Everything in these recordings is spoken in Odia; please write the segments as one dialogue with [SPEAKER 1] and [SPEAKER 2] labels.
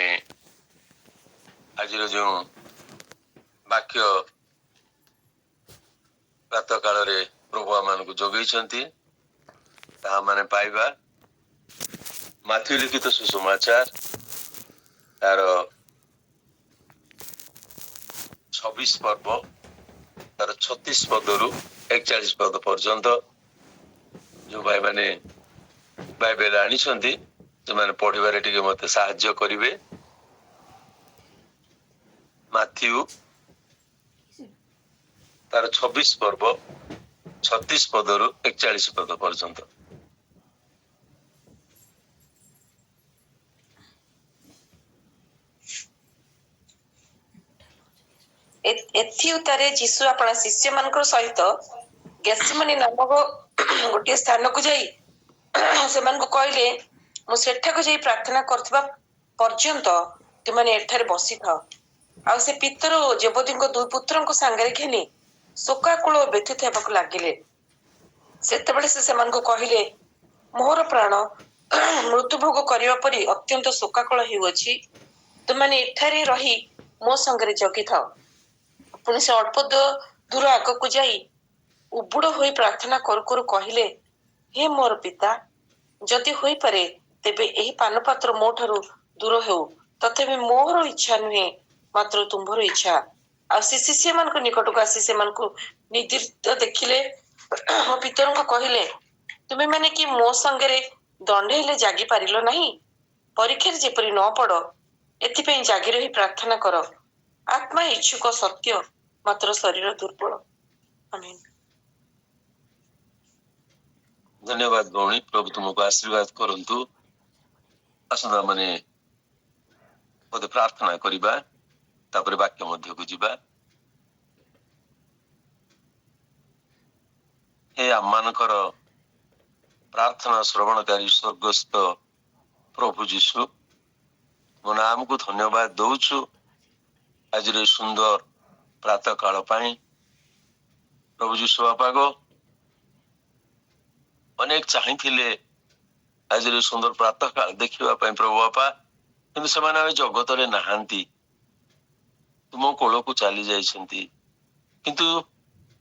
[SPEAKER 1] मैंने आज जो वाक्य प्रातः काल रे प्रभु आम को जोगई माने पाइबा माथ्यू लिखित सुसमाचार तार 26 पर्व तार 36 पदरु 41 पद पर्यंत जो भाई माने बाइबल आनी से माने पढ़िबारे टिके मते सहाय्य करिवे। माथ्यू तार 26 पर्व 36 पदरु 41 पद पर्यंत।
[SPEAKER 2] एथि उतारे जीशु अपना शिष्य मानकर सहित गेत्सेमानी नामक गोटे स्थान को जाई से मान को कहले मु सेठा को जाई प्रार्थना करथबा पर्यंत तुमने एठारे बसी था। आ से पितर ओ जेबोदी को दुई पुत्र को सांगरे घेनी शोकाकुल व्यथित हेबाक लागिले। सेतेबेले से मान को कहले मोर प्राण मृत्यु भोग करिवा परी अत्यंत शोकाकुल हेउछि, तुमने एठारे रही मो संगरे जगी थाओ। पुणी से अल्प दूर आग को जाई उबुड़ होई प्रार्थना करू करू कहले, हे मोर पिता, जदि होई पारे तेबे एही पानपात्र मो ठारू दूर हेउ, तथापि मोर इच्छा नुहे मात्र तुम्भर इच्छा। आ से शिष्य मान को निकट को आसी से मान को निद्रित देखिले मो पितर को कहले, तुमे माने कि मो संगरे दंडे हेले जागी पारिलो नहीं, परीक्षा जेपरी न पड़ एथिपई जागी रही प्रार्थना कर। आत्मा इच्छुक सत्य मात्र शरीर दुर्बल। आमीन।
[SPEAKER 1] धन्यवाद भौणी, प्रभु तुमको आशीर्वाद करंतु। आसंदा माने पदे प्रार्थना करिबा तापर वाक्य मध्य को जिबा। हे आमानकर प्रार्थना श्रवणकारी स्वर्गस्थ प्रभु जीशु, मो नाम को धन्यवाद दौछु आज रे सुंदर प्रातः काल पाई। प्रभु जीशु बापा को अनेक चाहिए आज रे सुंदर प्रातः काल देखिबा पई प्रभु बापा, किंतु से जगत रे नहांती, तुम कोल को चली जाइछंती, किंतु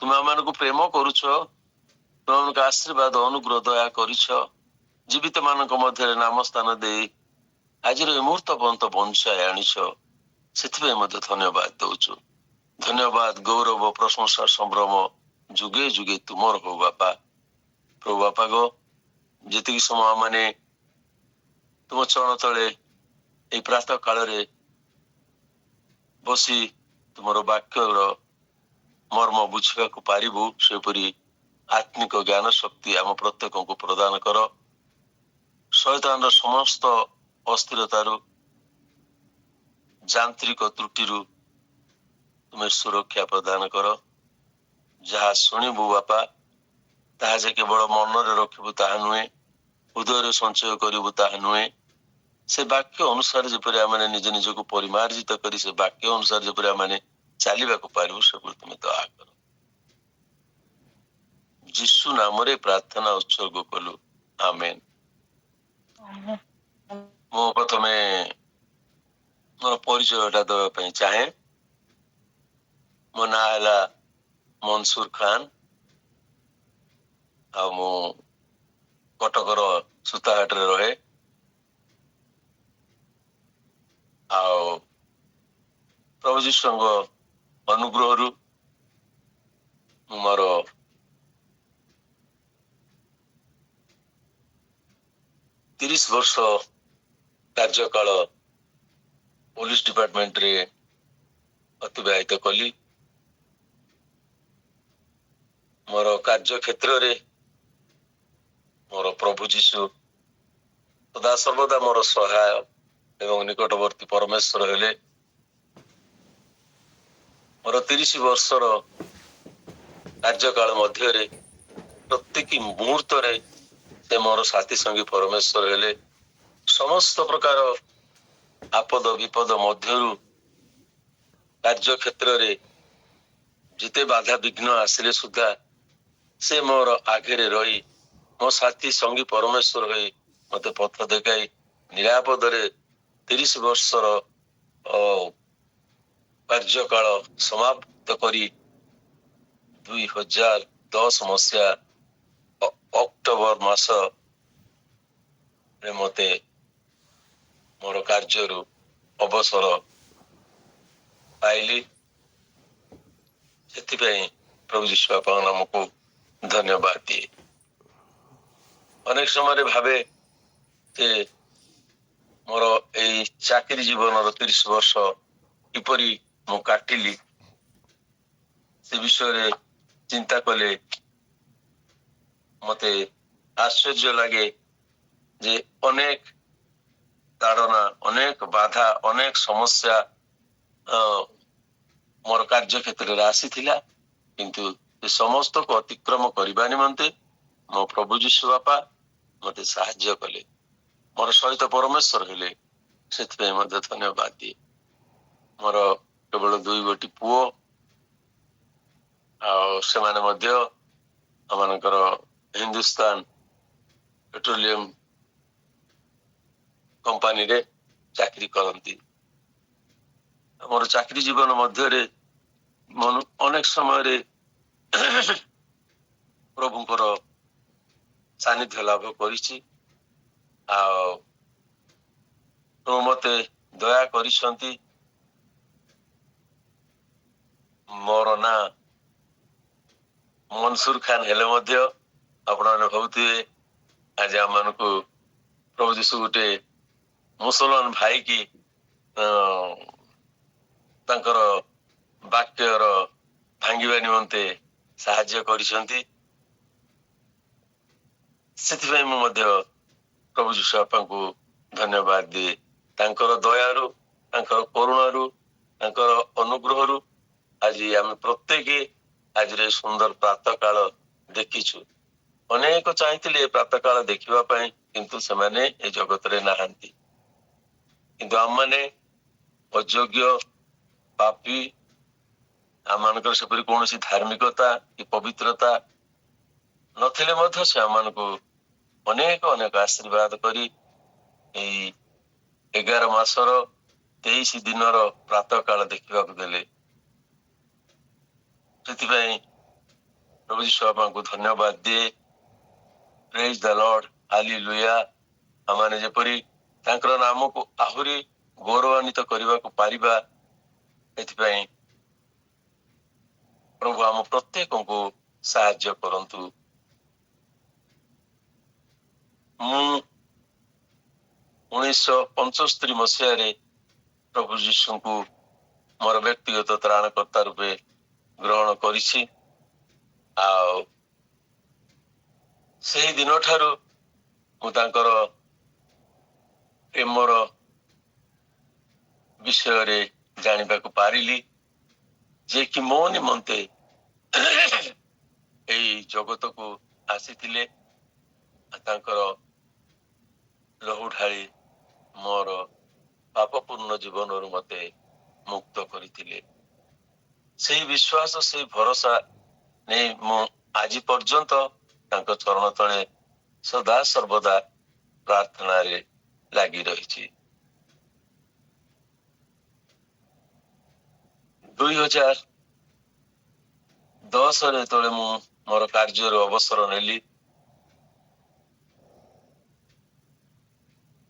[SPEAKER 1] तुम आमान को प्रेम करूछ, तुम आशीर्वाद अनुग्रह दया करिछ, जीवित मानक मध्य नाम स्थान दे आज मुहूर्त पर्यंत बंचाई आनिछ, से धन्यवाद दौचु। धन्यवाद गौरव प्रशंसा संभ्रम जुगे जुगे तुमर हो बापा। प्रभु बापा गो जी समय माने तुम चरण तले ये प्रातः काल रे बसी तुमर वाक्य मर्म बुझा को पारिबु, सेपरी आत्मिक ज्ञान शक्ति आम प्रत्येक को प्रदान कर। शैतान समस्त अस्थिरतारु यांत्रिक त्रुटिरु तुम्हें सुरक्षा प्रदान कर। जहा शुणिबु बापा ताहा जे केवल मन रे रखिबु ताहा नुहे, हृदय रे संचय करिबु ताहा नुहे, से वाक्य अनुसार जेपरि आमे निज निज को परिमार्जित करी से वाक्य अनुसार जेपरि आमे चालिबा को पारिबु, से तुम दया कर। जीशु नाम रे प्रार्थना उत्सर्ग कलु, आमेन। मो प्रथमे मोर परिचयटा देवा पई चाहे। मो ना हैला मनसूर खान, आ मो कटकर सुताहाट रे रहे। आओ प्रभु जीशु अनुग्रह रु मोर 30 वर्ष कार्यकाल पुलिस डिपार्टमेंट रे अतिबाहित कली। मोर कार्य क्षेत्र रे मोर प्रभु जीशु सदा सर्वदा मोर सहाय एवं निकटवर्ती परमेश्वर हेले। मोर 30 वर्षर कार्यकाल मध्य रे प्रत्येक मुहूर्त रे से मोर साथी संगी परमेश्वर हेले। समस्त प्रकार आपद विपद मध्यरु कार्य क्षेत्र रे जिते बाधा विघ्न आसिले सुधा से मोर आगे रही मो साथी संगी परमेश्वर होई मते पथ देखाई निरापद रे 30 ବର୍ଷର କାର୍ଯ୍ୟକାଳ ସମାପ୍ତ କରି 2010 ମସିହା ଅକ୍ଟୋବର ମାସରେ ମତେ ମୋର କାର୍ଯ୍ୟରୁ ଅବସର ପାଇଲି। ସେଥିପାଇଁ ପ୍ରଭୁ ଯୀଶୁ ବାପାଙ୍କ ନାମକୁ ଧନ୍ୟବାଦ ଦିଏ। ଅନେକ ସମୟରେ ଭାବେ ଯେ ମୋର ଏଇ ଚାକିରି ଜୀବନର 30 ବର୍ଷ କିପରି ମୁଁ କାଟିଲି, ସେ ବିଷୟରେ ଚିନ୍ତା କଲେ ମତେ ଆଶ୍ଚର୍ଯ୍ୟ ଲାଗେ ଯେ ଅନେକ ତାଡ଼ନା, ଅନେକ ବାଧା, ଅନେକ ସମସ୍ୟା ମୋର କାର୍ଯ୍ୟ କ୍ଷେତ୍ରରେ ଆସିଥିଲା, କିନ୍ତୁ ସେ ସମସ୍ତକୁ ଅତିକ୍ରମ କରିବା ନିମନ୍ତେ ମୋ ପ୍ରଭୁ ଯୀଶୁ ବାପା ମତେ ସାହାଯ୍ୟ କଲେ, ମୋର ସହିତ ପରମେଶ୍ୱର ହେଲେ। ସେଥିପାଇଁ ମଧ୍ୟ ଧନ୍ୟବାଦ ଦିଏ। ମୋର କେବଳ 2 ଗୋଟି ପୁଅ, ଆଉ ସେମାନେ ମଧ୍ୟ ଆମମାନଙ୍କର ହିନ୍ଦୁସ୍ତାନ ପେଟ୍ରୋଲିୟମ କମ୍ପାନୀରେ ଚାକିରି କରନ୍ତି। ଆମର ଚାକିରି ଜୀବନ ମଧ୍ୟରେ ଅନେକ ସମୟରେ ପ୍ରଭୁଙ୍କର ସାନ୍ନିଧ୍ୟ ଲାଭ କରିଛି। ଆଉ ମତେ ଦୟା କରିଛନ୍ତି। ମୋର ନାଁ ମନସୁର ଖାନ ହେଲେ ମଧ୍ୟ ଆପଣମାନେ ଭାବୁଥିବେ ଆଜି ଆମମାନଙ୍କୁ ପ୍ରଭୁ ଯୀଶୁ ଗୋଟେ ମୁସଲମାନ ଭାଇ କି ତାଙ୍କର ବାକ୍ୟର ଭାଙ୍ଗିବା ନିମନ୍ତେ ସାହାଯ୍ୟ କରିଛନ୍ତି। ସେଥିପାଇଁ ମୁଁ ମଧ୍ୟ ପ୍ରଭୁ ଯୀଶୁ ବାପାଙ୍କୁ ଧନ୍ୟବାଦ ଦିଏ। ତାଙ୍କର ଦୟାରୁ, ତାଙ୍କର କରୁଣାରୁ, ତାଙ୍କର ଅନୁଗ୍ରହରୁ ଆଜି ଆମେ ପ୍ରତ୍ୟେକ ଆଜିର ସୁନ୍ଦର ପ୍ରାତଃ କାଳ ଦେଖିଛୁ। ଅନେକ ଚାହିଁଥିଲେ ଏ ପ୍ରାତଃ କାଳ ଦେଖିବା ପାଇଁ, କିନ୍ତୁ ସେମାନେ ଏ ଜଗତରେ ନାହାନ୍ତି। କିନ୍ତୁ ଆମମାନେ ଅଯୋଗ୍ୟ, ପାପୀ, ଆମମାନଙ୍କର ସେପରି କୌଣସି ଧାର୍ମିକତା କି ପବିତ୍ରତା ନଥିଲେ ମଧ୍ୟ ସେ ଆମମାନଙ୍କୁ ଅନେକ ଅନେକ ଆଶୀର୍ବାଦ କରି ଏଇ 11 ମାସର 23 ଦିନର ପ୍ରାତଃ କାଳ ଦେଖିବାକୁ ଦେଲେ। ସେଥିପାଇଁ ପ୍ରଭୁ ଯୀଶୁ ବାପାଙ୍କୁ ଧନ୍ୟବାଦ ଦିଏ। ପ୍ରେଜ ଦ ଲର୍ଡ, ହାଲେଲୁୟା। ଆମମାନେ ଯେପରି ତାଙ୍କର ନାମକୁ ଆହୁରି ଗୌରବାନ୍ୱିତ କରିବାକୁ ପାରିବା, ସେଥିପାଇଁ ପ୍ରଭୁ ଆମ ପ୍ରତ୍ୟେକଙ୍କୁ ସାହାଯ୍ୟ କରନ୍ତୁ। ମୁଁ 1975 ମସିହାରେ ପ୍ରଭୁ ଯୀଶୁଙ୍କୁ ମୋର ବ୍ୟକ୍ତିଗତ ତ୍ରାଣକର୍ତ୍ତା ରୂପେ ଗ୍ରହଣ କରିଛି। ଆଉ ସେହି ଦିନ ଠାରୁ ମୁଁ ତାଙ୍କର ପ୍ରେମର ବିଷୟରେ ଜାଣିବାକୁ ପାରିଲି, ଯେ କି ମୋ ନିମନ୍ତେ ଏଇ ଜଗତକୁ ଆସିଥିଲେ, ତାଙ୍କର ଲହୁ ଢାଳି ମୋର ପାପପୂର୍ଣ୍ଣ ଜୀବନରୁ ମତେ ମୁକ୍ତ କରିଥିଲେ। ସେଇ ବିଶ୍ୱାସ, ସେଇ ଭରସା ନେଇ ମୁଁ ଆଜି ପର୍ଯ୍ୟନ୍ତ ତାଙ୍କ ଚରଣ ତଳେ ସଦା ସର୍ବଦା ପ୍ରାର୍ଥନାରେ ଲାଗି ରହିଛି। 2010ରେ ଯେତେବେଳେ ମୁଁ ମୋର କାର୍ଯ୍ୟରୁ ଅବସର ନେଲି,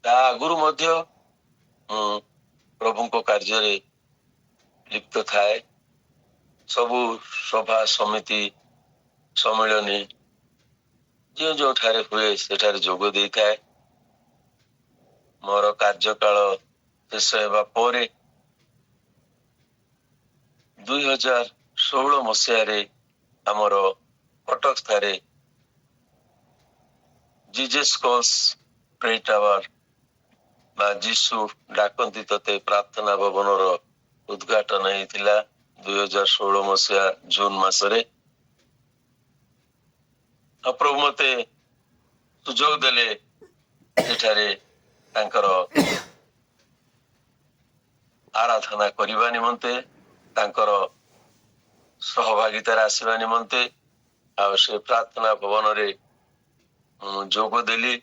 [SPEAKER 1] ତା ଆଗରୁ ମଧ୍ୟ ମୁଁ ପ୍ରଭୁଙ୍କ କାର୍ଯ୍ୟରେ ଲିପ୍ତ ଥାଏ। ସବୁ ସଭା ସମିତି ସମ୍ମିଳନୀ ଯେଉଁଠାରେ ହୁଏ ସେଠାରେ ଯୋଗ ଦେଇଥାଏ। ମୋର କାର୍ଯ୍ୟକାଳ ଶେଷ ହେବା ପରେ 2016 ମସିହାରେ ଆମର କଟକ ଠାରେ ଜିଜସ୍ କଲ୍ସ ପ୍ରେ ଟାୱାର ବା ଯୀଶୁ ଡାକନ୍ତି ତତେ ପ୍ରାର୍ଥନା ଭବନର ଉଦ୍ଘାଟନ ହେଇଥିଲା 2016 ମସିହା ଜୁନ ମାସରେ। ପ୍ରଭୁ ମତେ ସୁଯୋଗ ଦେଲେ ସେଠାରେ ତାଙ୍କର ଆରାଧନା କରିବା ନିମନ୍ତେ, ତାଙ୍କର ସହଭାଗିତାରେ ଆସିବା ନିମନ୍ତେ। ଆଉ ସେ ପ୍ରାର୍ଥନା ଭବନରେ ମୁଁ ଯୋଗ ଦେଲି।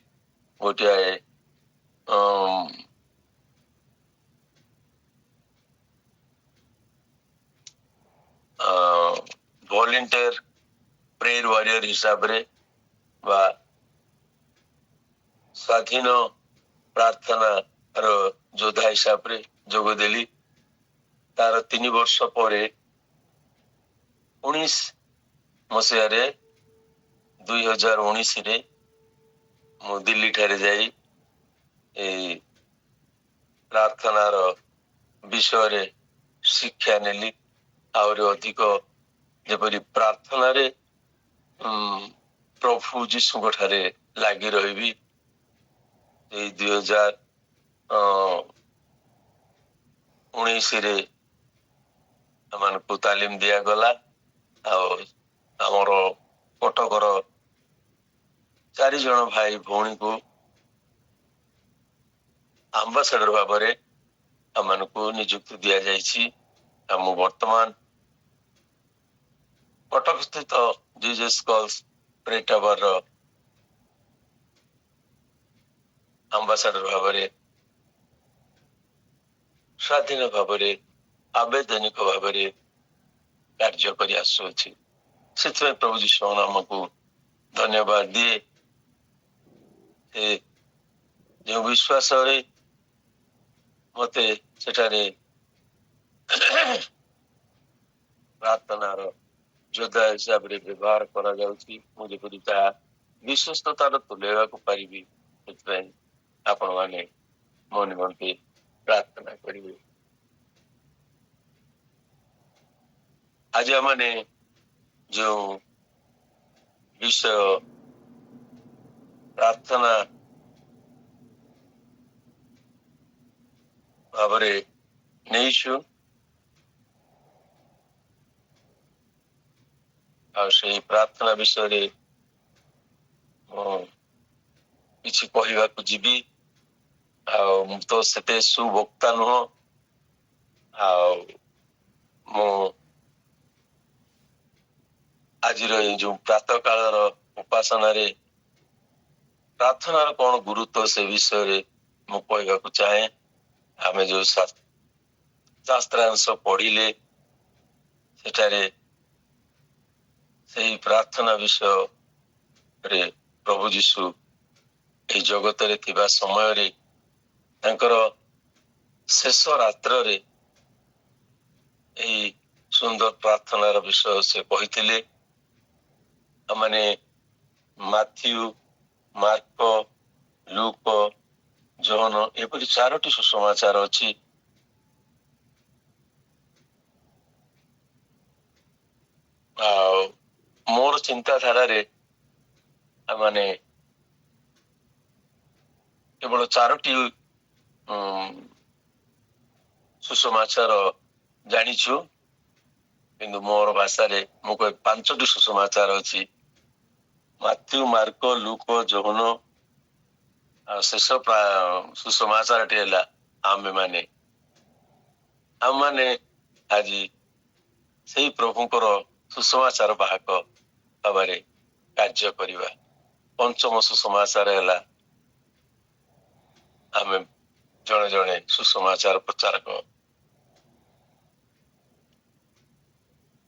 [SPEAKER 1] ଗୋଟିଏ ଭଲେଣ୍ଟିୟର ପ୍ରେୟର ୱାରିୟର ହିସାବରେ ବା ସ୍ୱାଧୀନ ପ୍ରାର୍ଥନାର ଯୋଦ୍ଧା ହିସାବରେ ଯୋଗ ଦେଲି। ତାର 3 ବର୍ଷ ପରେ 19 ମସିହାରେ 2019ରେ ମୁଁ ଦିଲ୍ଲୀ ଠାରେ ଯାଇ ଏଇ ପ୍ରାର୍ଥନାର ବିଷୟରେ ଶିକ୍ଷା ନେଲି। ଆହୁରି ଅଧିକ ଯେପରି ପ୍ରାର୍ଥନାରେ ପ୍ରଭୁ ଯୀଶୁଙ୍କ ଠାରେ ଲାଗି ରହିବି। ଏଇ 2019ରେ ଆମମାନଙ୍କୁ ତାଲିମ ଦିଆଗଲା। ଆଉ ଆମର କଟକର 4 ଜଣ ଭାଇ ଭଉଣୀଙ୍କୁ ଆମ୍ବାସାଡର ଭାବରେ ଆମମାନଙ୍କୁ ନିଯୁକ୍ତି ଦିଆଯାଇଛି। ଆଉ ମୁଁ ବର୍ତ୍ତମାନ କଟକ ସ୍ଥିତ ଜିଜସ୍ କଲ୍ସ ପ୍ରେ ଟାୱାରର ଆମ୍ବାସାଡର ଭାବରେ ସ୍ୱାଧୀନ ଭାବରେ ଆବେଦନିକ ଭାବରେ କାର୍ଯ୍ୟ କରି ଆସୁଅଛି। ସେଥିପାଇଁ ପ୍ରଭୁ ଯୀଶୁଙ୍କ ନାମକୁ ଧନ୍ୟବାଦ ଦିଏ। ସେ ଯେଉଁ ବିଶ୍ୱାସରେ ମତେ ସେଠାରେ ପ୍ରାର୍ଥନାର ଯୋଦ୍ଧା ହିସାବରେ ବ୍ୟବହାର କରାଯାଉଛି, ମୁଁ ଯେପରି ତାହା ବିଶ୍ୱସ୍ତତାର ତୁଲେଇବାକୁ ପାରିବି। ସେଥିପାଇଁ ଆପଣମାନେ ମୋ ନିମନ୍ତେ ପ୍ରାର୍ଥନା କରିବେ। ଆଜି ଆମମାନେ ଯେଉଁ ବିଷୟ ପ୍ରାର୍ଥନା ଭାବରେ ନେଇଛୁ, ଆଉ ସେଇ ପ୍ରାର୍ଥନା ବିଷୟରେ ମୁଁ କିଛି କହିବାକୁ ଯିବି। ଆଉ ମୁଁ ତ ସେତେ ସୁବକ୍ତା ନୁହଁ। ଆଉ ମୁଁ ଆଜିର ଏଇ ଯୋଉ ପ୍ରାତଃ କାଳର ଉପାସନାରେ ପ୍ରାର୍ଥନାର କଣ ଗୁରୁତ୍ୱ ସେ ବିଷୟରେ ମୁଁ କହିବାକୁ ଚାହେଁ। ଆମେ ଯୋଉ ଶାସ୍ତ୍ରାଂଶ ପଢିଲେ ସେଠାରେ ସେଇ ପ୍ରାର୍ଥନା ବିଷୟରେ ପ୍ରଭୁ ଯୀଶୁ ଏହି ଜଗତରେ ଥିବା ସମୟରେ ତାଙ୍କର ଶେଷ ରାତ୍ରରେ ଏହି ସୁନ୍ଦର ପ୍ରାର୍ଥନାର ବିଷୟ ସେ କହିଥିଲେ। ଆମମାନେ ମାଥ୍ୟୁ, ମାର୍କ, ଲୁକ, ଜୋହନ ଏପରି 4ଟି ସୁସମାଚାର ଅଛି। ଆଉ ମୋର ଚିନ୍ତାଧାରାରେ ଆମମାନେ କେବଳ 4ଟି ସୁସମାଚାର ଜାଣିଛୁ, କିନ୍ତୁ ମୋର ଭାଷାରେ ମୁଁ କହେ 5ଟି ସୁସମାଚାର ଅଛି। ମାଥ୍ୟୁ, ମାର୍କ, ଲୁକ, ଜୋହନ, ଆଉ ଶେଷ ସୁସମାଚାରଟି ହେଲା ଆମେମାନେ ଆଜି ସେଇ ପ୍ରଭୁଙ୍କର ସୁସମାଚାର ବାହକ ଭାବରେ କାର୍ଯ୍ୟ କରିବା। 5ମ ସୁସମାଚାର ହେଲା ଆମେ ଜଣେ ଜଣେ ସୁସମାଚାର ପ୍ରଚାରକ।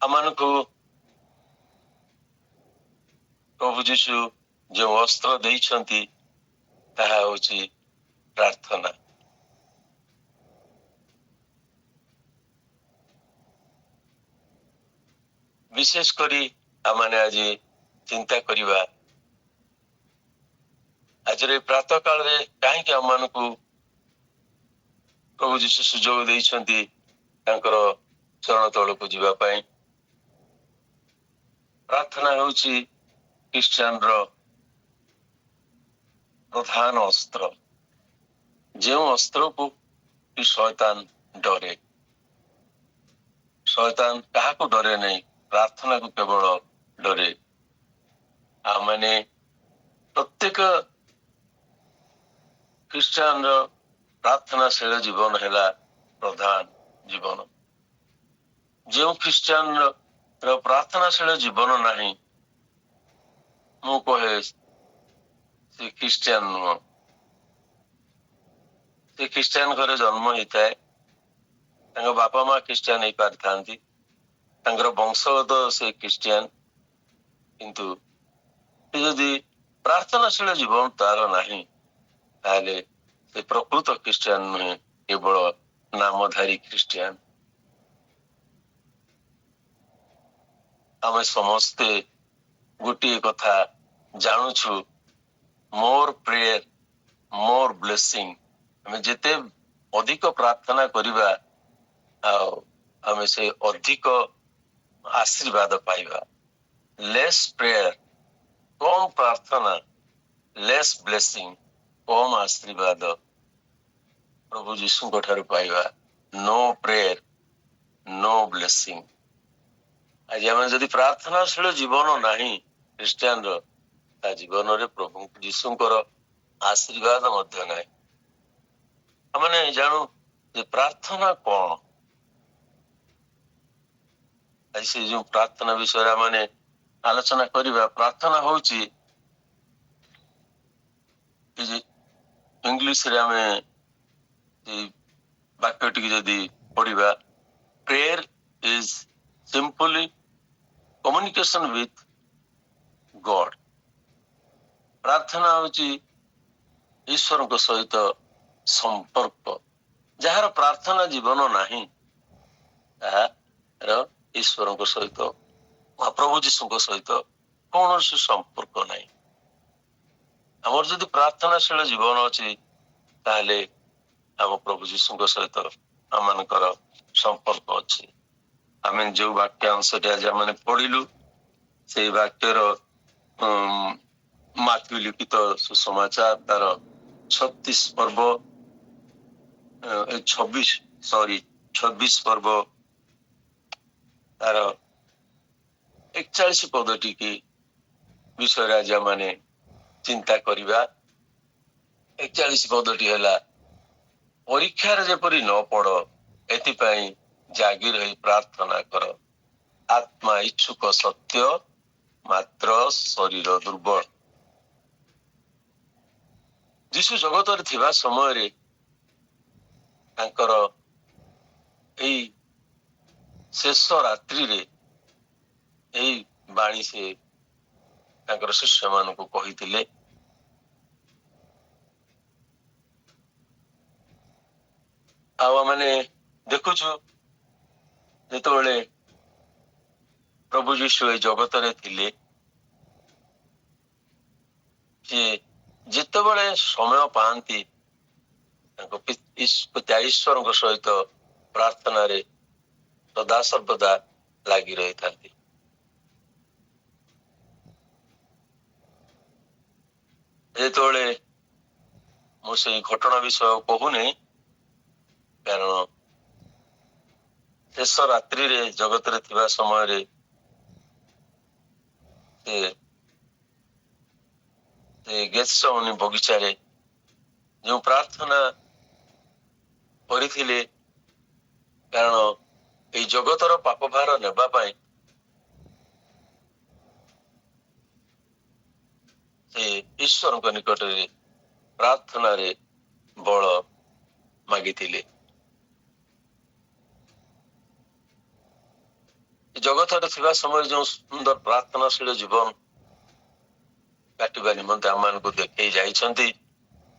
[SPEAKER 1] ଆମମାନଙ୍କୁ ପ୍ରଭୁ ଯୀଶୁ ଯେଉଁ ଅସ୍ତ୍ର ଦେଇଛନ୍ତି ତାହା ହଉଛି ପ୍ରାର୍ଥନା। ବିଶେଷ କରି ଆମମାନେ ଆଜି ଚିନ୍ତା କରିବା, ଆଜିର এই ପ୍ରାତଃ କାଳରେ କାହିଁକି ଆମମାନଙ୍କୁ ପ୍ରଭୁ ଯୀଶୁ ସୁଯୋଗ ଦେଇଛନ୍ତି ତାଙ୍କର ଚରଣ ତଳକୁ ଯିବା ପାଇଁ। ପ୍ରାର୍ଥନା ହେଉଛି ଖ୍ରୀଷ୍ଟିଆନର ପ୍ରଧାନ ଅସ୍ତ୍ର। ଯେଉଁ ଅସ୍ତ୍ରକୁ କି ଶୟତାନ ଡରେ। ଶୟତାନ କାହାକୁ ଡରେ ନାହିଁ, ପ୍ରାର୍ଥନାକୁ କେବଳ ଡରେ। ଆମମାନେ ପ୍ରତ୍ୟେକ ଖ୍ରୀଷ୍ଟିଆନର ପ୍ରାର୍ଥନାଶୀଳ ଜୀବନ ହେଲା ପ୍ରଧାନ ଜୀବନ। ଯେଉଁ ଖ୍ରୀଷ୍ଟିଆନର ପ୍ରାର୍ଥନାଶୀଳ ଜୀବନ ନାହିଁ, ମୁଁ କହେ ସେ ଖ୍ରୀଷ୍ଟିଆନ ନୁହଁ। ସେ ଖ୍ରୀଷ୍ଟିଆନ ଘରେ ଜନ୍ମ ହେଇଥାଏ, ତାଙ୍କ ବାପା ମା ଖ୍ରୀଷ୍ଟିଆନ ହେଇପାରିଥାନ୍ତି, ତାଙ୍କର ବଂଶଗତ ସେ ଖ୍ରୀଷ୍ଟିଆନ, କିନ୍ତୁ ସେ ଯଦି ପ୍ରାର୍ଥନାଶୀଳ ଜୀବନ ତାର ନାହିଁ ତାହେଲେ ସେ ପ୍ରକୃତ ଖ୍ରୀଷ୍ଟିଆନ ନୁହେଁ, କେବଳ ନାମଧାରୀ ଖ୍ରୀଷ୍ଟିଆନ। ଆମେ ସମସ୍ତେ ଗୋଟିଏ କଥା ଜାଣୁଛୁ, ମୋର ପ୍ରେୟର ମୋର ବ୍ଲେସିଂ। ଆମେ ଯେତେ ଅଧିକ ପ୍ରାର୍ଥନା କରିବା ଆଉ ଆମେ ସେ ଅଧିକ ଆଶୀର୍ବାଦ ପାଇବା। ଲେସ୍ ପ୍ରେୟର କମ ପ୍ରାର୍ଥନା, ଲେସ୍ ବ୍ଲେସିଂ କମ ଆଶୀର୍ବାଦ ପ୍ରଭୁ ଯୀଶୁଙ୍କ ଠାରୁ ପାଇବା। No prayer no blessing. ଆଜି ଆମେ ଯଦି ପ୍ରାର୍ଥନାଶୀଳ ଜୀବନ ନାହିଁ ଖ୍ରୀଷ୍ଟିଆନର, ତା ଜୀବନରେ ପ୍ରଭୁ ଯୀଶୁଙ୍କର ଆଶୀର୍ବାଦ ମଧ୍ୟ ନାହିଁ। ଆମେ ଜାଣୁ ଯେ ପ୍ରାର୍ଥନା କଣ। ଆଜି ସେ ଯୋଉ ପ୍ରାର୍ଥନା ବିଷୟରେ ଆମେ ଆଲୋଚନା କରିବା, ପ୍ରାର୍ଥନା ହଉଛି ଇଂଲିଶରେ ଆମେ ବାକ୍ୟଟିକୁ ଯଦି ପଢିବା, prayer is simply communication with ଗଡ। ପ୍ରାର୍ଥନା ହଉଛି ଈଶ୍ୱରଙ୍କ ସହିତ ସମ୍ପର୍କ। ଯାହାର ପ୍ରାର୍ଥନା ଜୀବନ ନାହିଁ ତାହାର ଈଶ୍ୱରଙ୍କ ସହିତ, ପ୍ରଭୁ ଯୀଶୁଙ୍କ ସହିତ କୌଣସି ସମ୍ପର୍କ ନାହିଁ। ଆମର ଯଦି ପ୍ରାର୍ଥନାଶୀଳ ଜୀବନ ଅଛି ତାହେଲେ ଆମ ପ୍ରଭୁ ଯୀଶୁଙ୍କ ସହିତ ଆମମାନଙ୍କର ସମ୍ପର୍କ ଅଛି। ଆମେ ଯୋଉ ବାକ୍ୟାଂଶଟି ଆଜି ଆମେ ପଢିଲୁ, ସେଇ ବାକ୍ୟର ମାତୃ ଲିଖିତ ସୁସମାଚାର ତାର 36 ପର୍ବ 26 ପର୍ବ ତାର 41 ପଦଟିକି ବିଷୟରେ ଆଜି ଆମେ ଚିନ୍ତା କରିବା। 41 ପଦଟି ହେଲା, ପରୀକ୍ଷାରେ ଯେପରି ନ ପଡ ଏଥିପାଇଁ ଜାଗି ରହି ପ୍ରାର୍ଥନା କର। ଆତ୍ମା ଇଚ୍ଛୁକ ସତ୍ୟ, ମାତ୍ର ଶରୀର ଦୁର୍ବଳ। ଯୀଶୁ ଜଗତରେ ଥିବା ସମୟରେ ତାଙ୍କର ଏଇ ଶେଷ ରାତ୍ରିରେ ଏଇ ବାଣୀ ସେ ତାଙ୍କର ଶିଷ୍ୟ ମାନଙ୍କୁ କହିଥିଲେ। ଆଉ ଆମେ ଦେଖୁଛୁ ଯେତେବେଳେ ପ୍ରଭୁ ଯୀଶୁ ଏ ଜଗତରେ ଥିଲେ, ସେ ଯେତେବେଳେ ସମୟ ପାଆନ୍ତି ତାଙ୍କ ପିତା ଈଶ୍ୱରଙ୍କ ସହିତ ପ୍ରାର୍ଥନାରେ ସଦାସର୍ବଦା ଲାଗି ରହିଥାନ୍ତି। ଯେତେବେଳେ ମୁଁ ସେଇ ଘଟଣା ବିଷୟ କହୁନି, କାରଣ ଶେଷ ରାତ୍ରିରେ ଜଗତରେ ଥିବା ସମୟରେ ସେ ଗେତ୍ସେମନୀ ବଗିଚାରେ ଯୋଉ ପ୍ରାର୍ଥନା କରିଥିଲେ, କାରଣ ଏଇ ଜଗତର ପାପ ଭାର ନେବା ପାଇଁ ସେ ଈଶ୍ୱରଙ୍କ ନିକଟରେ ପ୍ରାର୍ଥନାରେ ବଳ ମାଗିଥିଲେ। ଜଗତରେ ଥିବା ସମୟରେ ଯୋଉ ସୁନ୍ଦର ପ୍ରାର୍ଥନାଶୀଳ ଜୀବନ କାଟିବା ନିମନ୍ତେ ଆମମାନଙ୍କୁ ଦେଖେଇ ଯାଇଛନ୍ତି,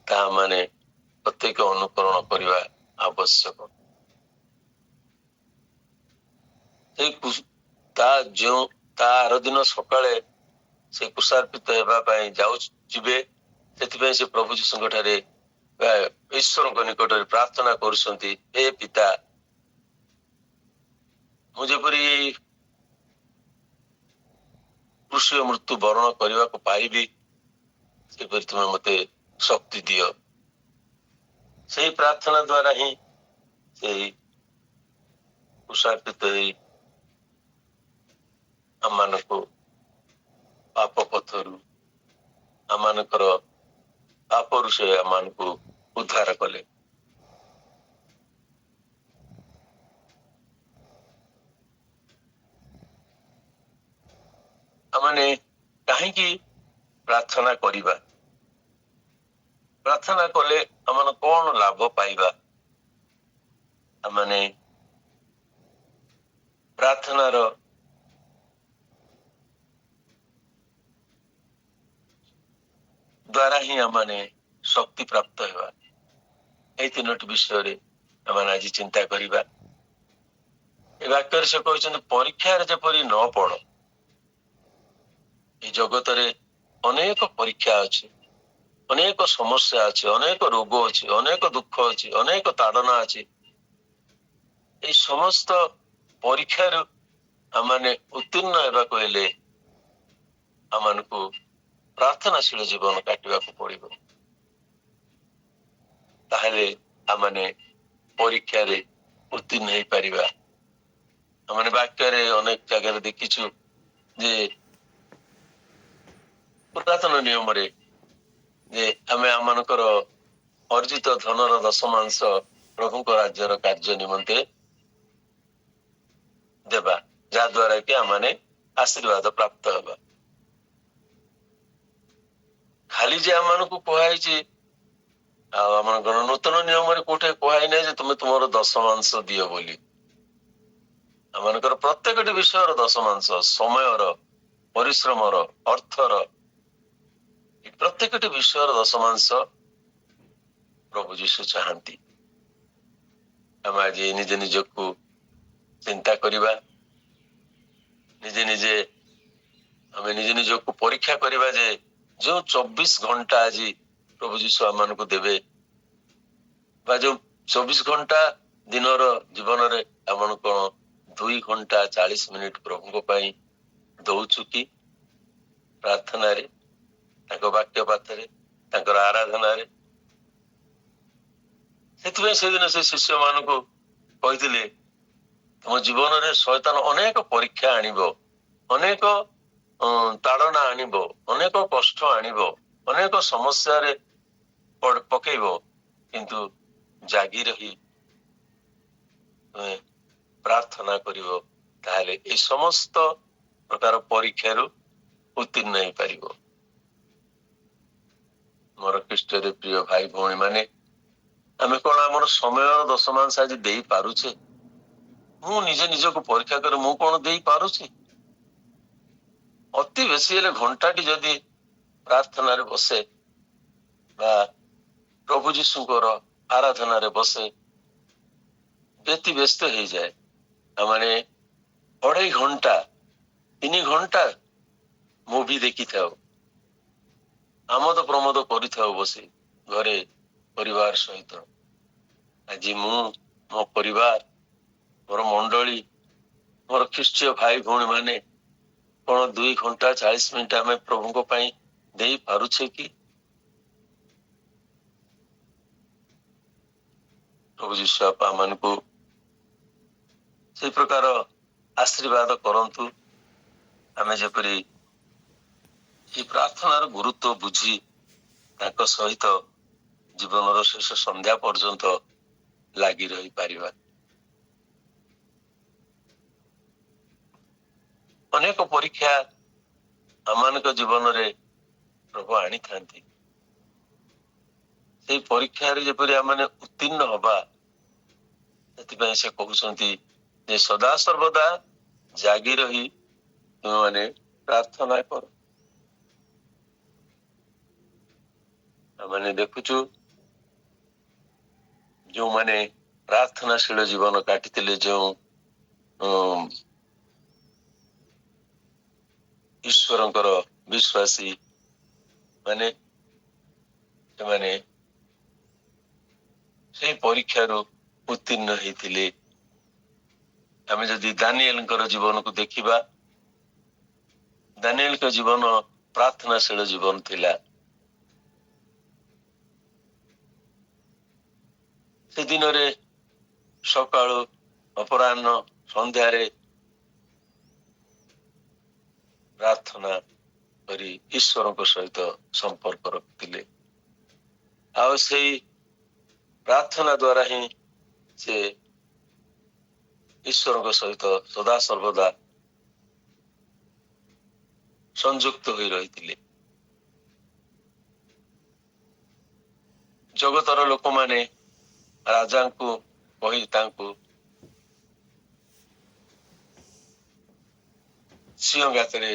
[SPEAKER 1] ତାହା ମାନେ ପ୍ରତ୍ୟେକ ଅନୁକରଣ କରିବା ଆବଶ୍ୟକ। ତା ଆର ଦିନ ସକାଳେ ସେ କୁଶାର୍ପିତ ହେବା ପାଇଁ ଯିବେ, ସେଥିପାଇଁ ସେ ପ୍ରଭୁ ଯୀଶୁଙ୍କ ଠାରେ ଈଶ୍ୱରଙ୍କ ନିକଟରେ ପ୍ରାର୍ଥନା କରୁଛନ୍ତି, ହେ ପିତା, ମୁଁ ଯେପରି କୃଷିୟ ମୃତ୍ୟୁ ବରଣ କରିବାକୁ ପାଇବି, ସେପରି ତୁମେ ମତେ ଶକ୍ତି ଦିଅ। ସେଇ ପ୍ରାର୍ଥନା ଦ୍ୱାରା ହିଁ ସେଇ କୁଶାର୍ପିତ ହେଇ ଆମମାନଙ୍କୁ ପାପ ପଥରୁ ଆମମାନଙ୍କର ପାପରୁ ସେ ଆମମାନଙ୍କୁ ଉଦ୍ଧାର କଲେ। ଆମେ କାହିଁକି ପ୍ରାର୍ଥନା କରିବା? ପ୍ରାର୍ଥନା କଲେ ଆମେ କଣ ଲାଭ ପାଇବା? ଆମେ ପ୍ରାର୍ଥନାର ଦ୍ୱାରା ହିଁ ଆମମାନେ ଶକ୍ତି ପ୍ରାପ୍ତ ହେବା। এই ତିନୋଟି ବିଷୟରେ ଆମେ ଆଜି ଚିନ୍ତା କରିବା। ଏ ବାକ୍ୟରେ ସେ କହିଛନ୍ତି ପରୀକ୍ଷାରେ ଯେପରି ନ ପଡ। এই ଜଗତରେ ଅନେକ ପରୀକ୍ଷା ଅଛି, ଅନେକ ସମସ୍ୟା ଅଛି, ଅନେକ ରୋଗ ଅଛି, ଅନେକ ଦୁଃଖ ଅଛି, ଅନେକ ତାଡନା ଅଛି। এই ସମସ୍ତ ପରୀକ୍ଷାରୁ ଆମମାନେ ଉତ୍ତୀର୍ଣ୍ଣ ହେବାକୁ ହେଲେ ଆମମାନଙ୍କୁ ପ୍ରାର୍ଥନାଶୀଳ ଜୀବନ କାଟିବାକୁ ପଡିବ। ତାହେଲେ ଆମମାନେ ପରୀକ୍ଷାରେ ଉତ୍ତୀର୍ଣ୍ଣ ହେଇପାରିବା। ଆମମାନେ ବାକ୍ୟରେ ଅନେକ ଜାଗାରେ ଦେଖିଛୁ ଯେ ପୁରାତନ ନିୟମରେ ଯେ ଆମେ ଆମମାନଙ୍କର ଅର୍ଜିତ ଧନର ଦଶମାଂଶ ପ୍ରଭୁଙ୍କ ରାଜ୍ୟର କାର୍ଯ୍ୟ ନିମନ୍ତେ ଦେବା, ଯାହା ଦ୍ୱାରା କି ଆମମାନେ ଆଶୀର୍ବାଦ ପ୍ରାପ୍ତ ହେବା। ଖାଲି ଯେ ଆମମାନଙ୍କୁ କୁହାଯାଇଛି, ଆଉ ଆମମାନଙ୍କର ନୂତନ ନିୟମରେ କୋଉଠି କୁହାଇ ନାହିଁ ଯେ ତୁମେ ତୁମର ଦଶମାଂଶ ଦିଅ ବୋଲି। ଆମମାନଙ୍କର ପ୍ରତ୍ୟେକଟି ବିଷୟର ଦଶମାଂଶ, ସମୟର, ପରିଶ୍ରମର, ଅର୍ଥର, ପ୍ରତ୍ୟେକଟି ବିଷୟର ଦଶମାଂଶ ପ୍ରଭୁ ଯୀଶୁ ଚାହାନ୍ତି। ଆମେ ଆଜି ନିଜେ ନିଜକୁ ଚିନ୍ତା କରିବା, ନିଜେ ନିଜକୁ ପରୀକ୍ଷା କରିବା ଯେ ଯୋଉ 24 ଘଣ୍ଟା ଆଜି ପ୍ରଭୁ ଯୀଶୁ ଆମମାନଙ୍କୁ ଦେବେ, ବା ଯୋଉ 24 ଘଣ୍ଟା ଦିନର ଜୀବନରେ ଆମକୁ କଣ 2 ଘଣ୍ଟା 40 ମିନିଟ ପ୍ରଭୁଙ୍କ ପାଇଁ ଦଉଛୁ କି? ପ୍ରାର୍ଥନାରେ, ତାଙ୍କ ବାକ୍ୟ ପାଠରେ, ତାଙ୍କର ଆରାଧନାରେ। ସେଥିପାଇଁ ସେଦିନ ସେ ଶିଷ୍ୟ ମାନଙ୍କୁ କହିଥିଲେ, ତମ ଜୀବନରେ ଶୟତାନ ଅନେକ ପରୀକ୍ଷା ଆଣିବ, ଅନେକ ତାଡନା ଆଣିବ, ଅନେକ କଷ୍ଟ ଆଣିବ, ଅନେକ ସମସ୍ୟାରେ ପକେଇବ, କିନ୍ତୁ ଜାଗି ରହି ପ୍ରାର୍ଥନା କରିବ, ତାହେଲେ এই ସମସ୍ତ ପ୍ରକାର ପରୀକ୍ଷାରୁ ଉତ୍ତୀର୍ଣ୍ଣ ହେଇପାରିବ। ମୋର ଖ୍ରୀଷ୍ଟରେ ପ୍ରିୟ ଭାଇ ଭଉଣୀ ମାନେ, ଆମେ କଣ ଆମର ସମୟର ଦଶମାଂଶ ଆଜି ଦେଇପାରୁଛେ? ମୁଁ ନିଜକୁ ପରୀକ୍ଷା କରି ମୁଁ କଣ ଦେଇପାରୁଛି? ଅତି ବେଶୀ ହେଲେ ଘଣ୍ଟାଟି ଯଦି ପ୍ରାର୍ଥନାରେ ବସେ ବା ପ୍ରଭୁ ଯୀଶୁଙ୍କର ଆରାଧନାରେ ବସେ, ବ୍ୟତିବ୍ୟସ୍ତ ହେଇଯାଏ। ଆମମାନେ 2.5 ଘଣ୍ଟା 3 ଘଣ୍ଟା ମୁଭି ଦେଖିଥାଉ, ଆମୋଦ ପ୍ରମୋଦ କରିଥାଉ ବସି ଘରେ ପରିବାର ସହିତ। ଆଜି ମୁଁ, ମୋ ପରିବାର, ମୋର ମଣ୍ଡଳୀ, ମୋର ଖ୍ରୀଷ୍ଟୀୟ ଭାଇ ଭଉଣୀ ମାନେ କଣ 2 ଘଣ୍ଟା 40 ମିନିଟ ଆମେ ପ୍ରଭୁଙ୍କ ପାଇଁ ଦେଇପାରୁଛେ କି? ପ୍ରଭୁ ଯୀଶୁ ଆପା ମାନଙ୍କୁ ସେଇ ପ୍ରକାର ଆଶୀର୍ବାଦ କରନ୍ତୁ। ଆମେ ଯେପରି এই ପ୍ରାର୍ଥନାର ଗୁରୁତ୍ୱ ବୁଝି ତାଙ୍କ ସହିତ ଜୀବନର ଶେଷ ସନ୍ଧ୍ୟା ପର୍ଯ୍ୟନ୍ତ ଲାଗି ରହିପାରିବା। ଅନେକ ପରୀକ୍ଷା ଆମମାନଙ୍କ ଜୀବନରେ ପ୍ରଭୁ ଆଣିଥାନ୍ତି। ସେଇ ପରୀକ୍ଷାରେ ଯେପରି ଆମେ ଉତ୍ତୀର୍ଣ୍ଣ ହବା, ସେଥିପାଇଁ ସେ କହୁଛନ୍ତି ଯେ ସଦା ସର୍ବଦା ଜାଗି ରହି ତୁମେମାନେ ପ୍ରାର୍ଥନା କର। ଆମେ ଦେଖୁଛୁ ଯୋଉମାନେ ପ୍ରାର୍ଥନାଶୀଳ ଜୀବନ କାଟିଥିଲେ, ଯେଉଁ ଈଶ୍ୱରଙ୍କର ବିଶ୍ୱାସୀ ମାନେ, ସେମାନେ ସେଇ ପରୀକ୍ଷାରୁ ଉତ୍ତୀର୍ଣ୍ଣ ହେଇଥିଲେ। ଆମେ ଯଦି ଦାନିଏଲଙ୍କର ଜୀବନକୁ ଦେଖିବା, ଦାନିଏଲଙ୍କ ଜୀବନ ପ୍ରାର୍ଥନାଶୀଳ ଜୀବନ ଥିଲା। ସେ ଦିନରେ ସକାଳୁ, ଅପରାହ୍ନ, ସନ୍ଧ୍ୟାରେ ପ୍ରାର୍ଥନା କରି ଈଶ୍ୱରଙ୍କ ସହିତ ସମ୍ପର୍କ ରଖିଥିଲେ। ଆଉ ସେଇ ପ୍ରାର୍ଥନା ଦ୍ୱାରା ହିଁ ସେ ଈଶ୍ୱରଙ୍କ ସହିତ ସଦା ସର୍ବଦା ସଂଯୁକ୍ତ ହୋଇ ରହିଥିଲେ। ଜଗତର ଲୋକମାନେ ରାଜାଙ୍କୁ କହି ତାଙ୍କୁ ସିଂହ ଗାତରେ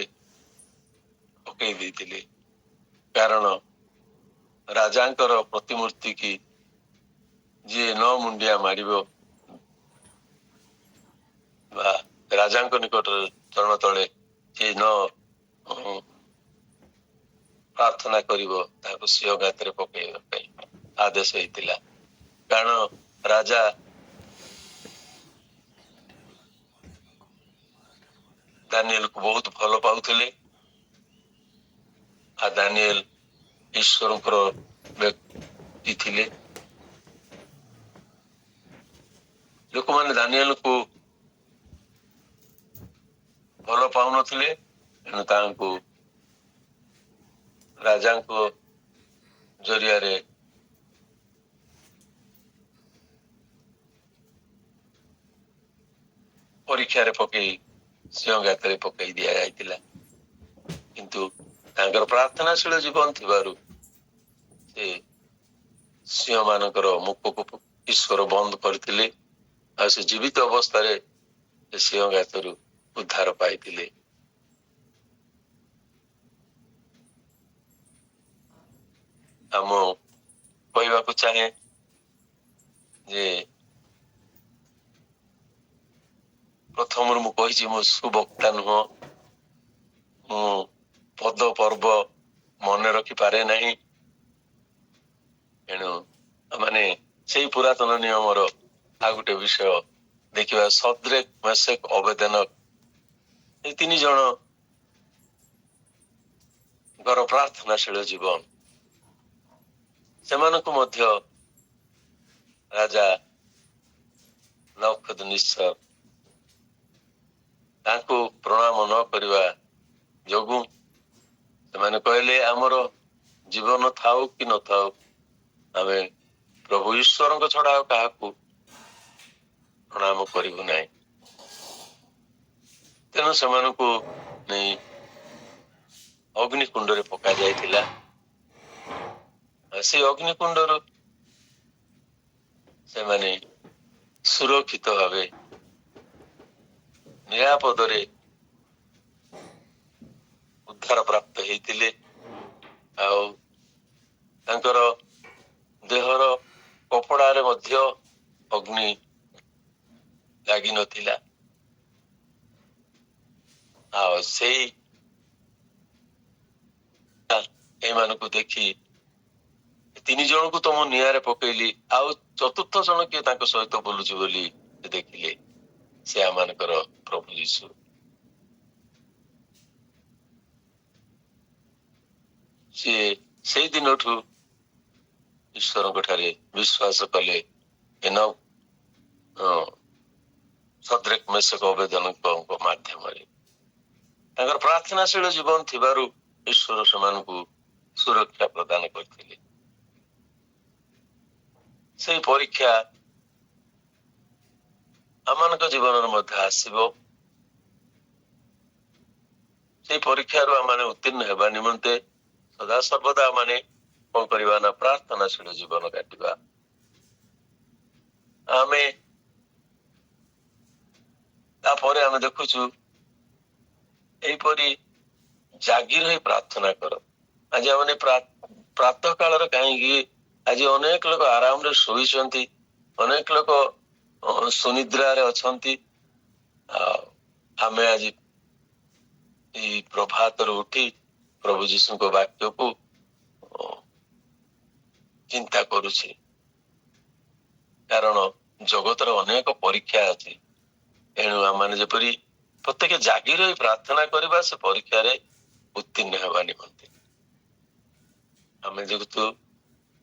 [SPEAKER 1] ପକେଇ ଦେଇଥିଲେ। କାରଣ ରାଜାଙ୍କର ପ୍ରତିମୂର୍ତ୍ତି କି ଯିଏ ନ ମୁଣ୍ଡିଆ ମାରିବ ବା ରାଜାଙ୍କ ନିକଟରେ ଚରଣ ତଳେ ଯିଏ ନ ପ୍ରାର୍ଥନା କରିବ ତାହାକୁ ସିଂହ ଗାତରେ ପକେଇବା ପାଇଁ ଆଦେଶ ହେଇଥିଲା। କାରଣ ରାଜା ଦାନିଏଲକୁ ବହୁତ ଭଲ ପାଉଥିଲେ। ଆଉ ଦାନିଏଲ ଈଶ୍ୱରଙ୍କର ବ୍ୟକ୍ତି ଥିଲେ। ଲୋକମାନେ ଦାନିଏଲକୁ ଭଲ ପାଉନଥିଲେ, ତେଣୁ ତାଙ୍କୁ ରାଜାଙ୍କ ଜରିଆରେ ପରୀକ୍ଷାରେ ପକେଇ ସିଂହ ଗାତରେ ପକେଇ ଦିଆଯାଇଥିଲା। କିନ୍ତୁ ତାଙ୍କର ପ୍ରାର୍ଥନାଶୀଳ ଜୀବନ ଥିବାରୁ ସେ ସିଂହ ମାନଙ୍କର ମୁଖକୁ ଈଶ୍ୱର ବନ୍ଦ କରିଥିଲେ। ଆଉ ସେ ଜୀବିତ ଅବସ୍ଥାରେ ସେ ସିଂହ ଗାତରୁ ଉଦ୍ଧାର ପାଇଥିଲେ। ଆଉ ମୁଁ କହିବାକୁ ଚାହେଁ ଯେ ପ୍ରଥମରୁ ମୁଁ କହିଛି ମୁଁ ସୁବକ୍ତା ନୁହଁ, ମୁଁ ପଦ ପର୍ବ ମନେ ରଖିପାରେ ନାହିଁ। ଏଣୁ ମାନେ ସେଇ ପୁରାତନ ନିୟମର ଆଉ ଗୋଟେ ବିଷୟ ଦେଖିବା, ସଦ୍ରେକ୍ ମେଶେକ୍ ଅବେଦନେଗୋ এই ତିନି ଜଣଙ୍କର ପ୍ରାର୍ଥନାଶୀଳ ଜୀବନ, ସେମାନଙ୍କୁ ମଧ୍ୟ ରାଜା ନବୁକଦନେସ୍ସର ତାଙ୍କୁ ପ୍ରଣାମ ନ କରିବା ଯୋଗୁଁ ସେମାନେ କହିଲେ ଆମର ଜୀବନ ଥାଉ କି ନଥାଉ ଆମେ ପ୍ରଭୁ ଈଶ୍ୱରଙ୍କ ଛଡା ଆଉ କାହାକୁ ପ୍ରଣାମ କରିବୁ ନାହିଁ। ତେଣୁ ସେମାନଙ୍କୁ ନେଇ ଅଗ୍ନିକୁଣ୍ଡରେ ପକା ଯାଇଥିଲା। ସେଇ ଅଗ୍ନିକୁଣ୍ଡରୁ ସେମାନେ ସୁରକ୍ଷିତ ଭାବେ ନିରାପଦରେ ଉଦ୍ଧାର ପ୍ରାପ୍ତ ହେଇଥିଲେ। ଆଉ ତାଙ୍କର ଦେହର କପଡାରେ ମଧ୍ୟ ଅଗ୍ନି ଲାଗିନଥିଲା। ଆଉ ସେଇ ଏମାନଙ୍କୁ ଦେଖି ତିନି ଜଣଙ୍କୁ ତ ମୁଁ ନିଆଁରେ ପକେଇଲି, ଆଉ ଚତୁର୍ଥ ଜଣ କିଏ ତାଙ୍କ ସହିତ ବୁଲୁଛି ବୋଲି ଦେଖିଲେ, ସେ ଆମମାନଙ୍କର ପ୍ରଭୁ ଯୀଶୁ। ସିଏ ସେଇ ଦିନଠୁ ଈଶ୍ୱରଙ୍କ ଠାରେ ବିଶ୍ୱାସ କଲେ। ସଦ୍ରେକ୍ ମେଶେକ୍ ଅବେଦନେଗୋଙ୍କ ମାଧ୍ୟମରେ ତାଙ୍କର ପ୍ରାର୍ଥନାଶୀଳ ଜୀବନ ଥିବାରୁ ଈଶ୍ୱର ସେମାନଙ୍କୁ ସୁରକ୍ଷା ପ୍ରଦାନ କରିଥିଲେ। ସେଇ ପରୀକ୍ଷା ଆମମାନଙ୍କ ଜୀବନରେ ମଧ୍ୟ ଆସିବ। ସେଇ ପରୀକ୍ଷାରୁ ଆମେ ଉତ୍ତୀର୍ଣ୍ଣ ହେବା ନିମନ୍ତେ ସଦା ସର୍ବଦା ଆମେ କଣ କରିବା ନା ପ୍ରାର୍ଥନାଶୀଳ ଜୀବନ କାଟିବା। ଆମେ ତାପରେ ଆମେ ଦେଖୁଛୁ ଏଇପରି ଜାଗି ରହି ପ୍ରାର୍ଥନା କର। ଆଜି ଆମେ ପ୍ରାତଃ କାଳରେ କାହିଁକି ଆଜି ଅନେକ ଲୋକ ଆରାମରେ ଶୋଇଛନ୍ତି, ଅନେକ ଲୋକ ସୁନିଦ୍ରାରେ ଅଛନ୍ତି। ଆଉ ଆମେ ଆଜି ଏଇ ପ୍ରଭାତରୁ ଉଠି ପ୍ରଭୁ ଯୀଶୁଙ୍କ ବାକ୍ୟକୁ ଚିନ୍ତା କରୁଛି। କାରଣ ଜଗତର ଅନେକ ପରୀକ୍ଷା ଅଛି। ଏଣୁ ଆମମାନେ ଯେପରି ପ୍ରତ୍ୟେକ ଜାଗି ରହି ପ୍ରାର୍ଥନା କରିବା ସେ ପରୀକ୍ଷାରେ ଉତ୍ତୀର୍ଣ୍ଣ ହେବା ନିମନ୍ତେ। ଆମେ ଯେହେତୁ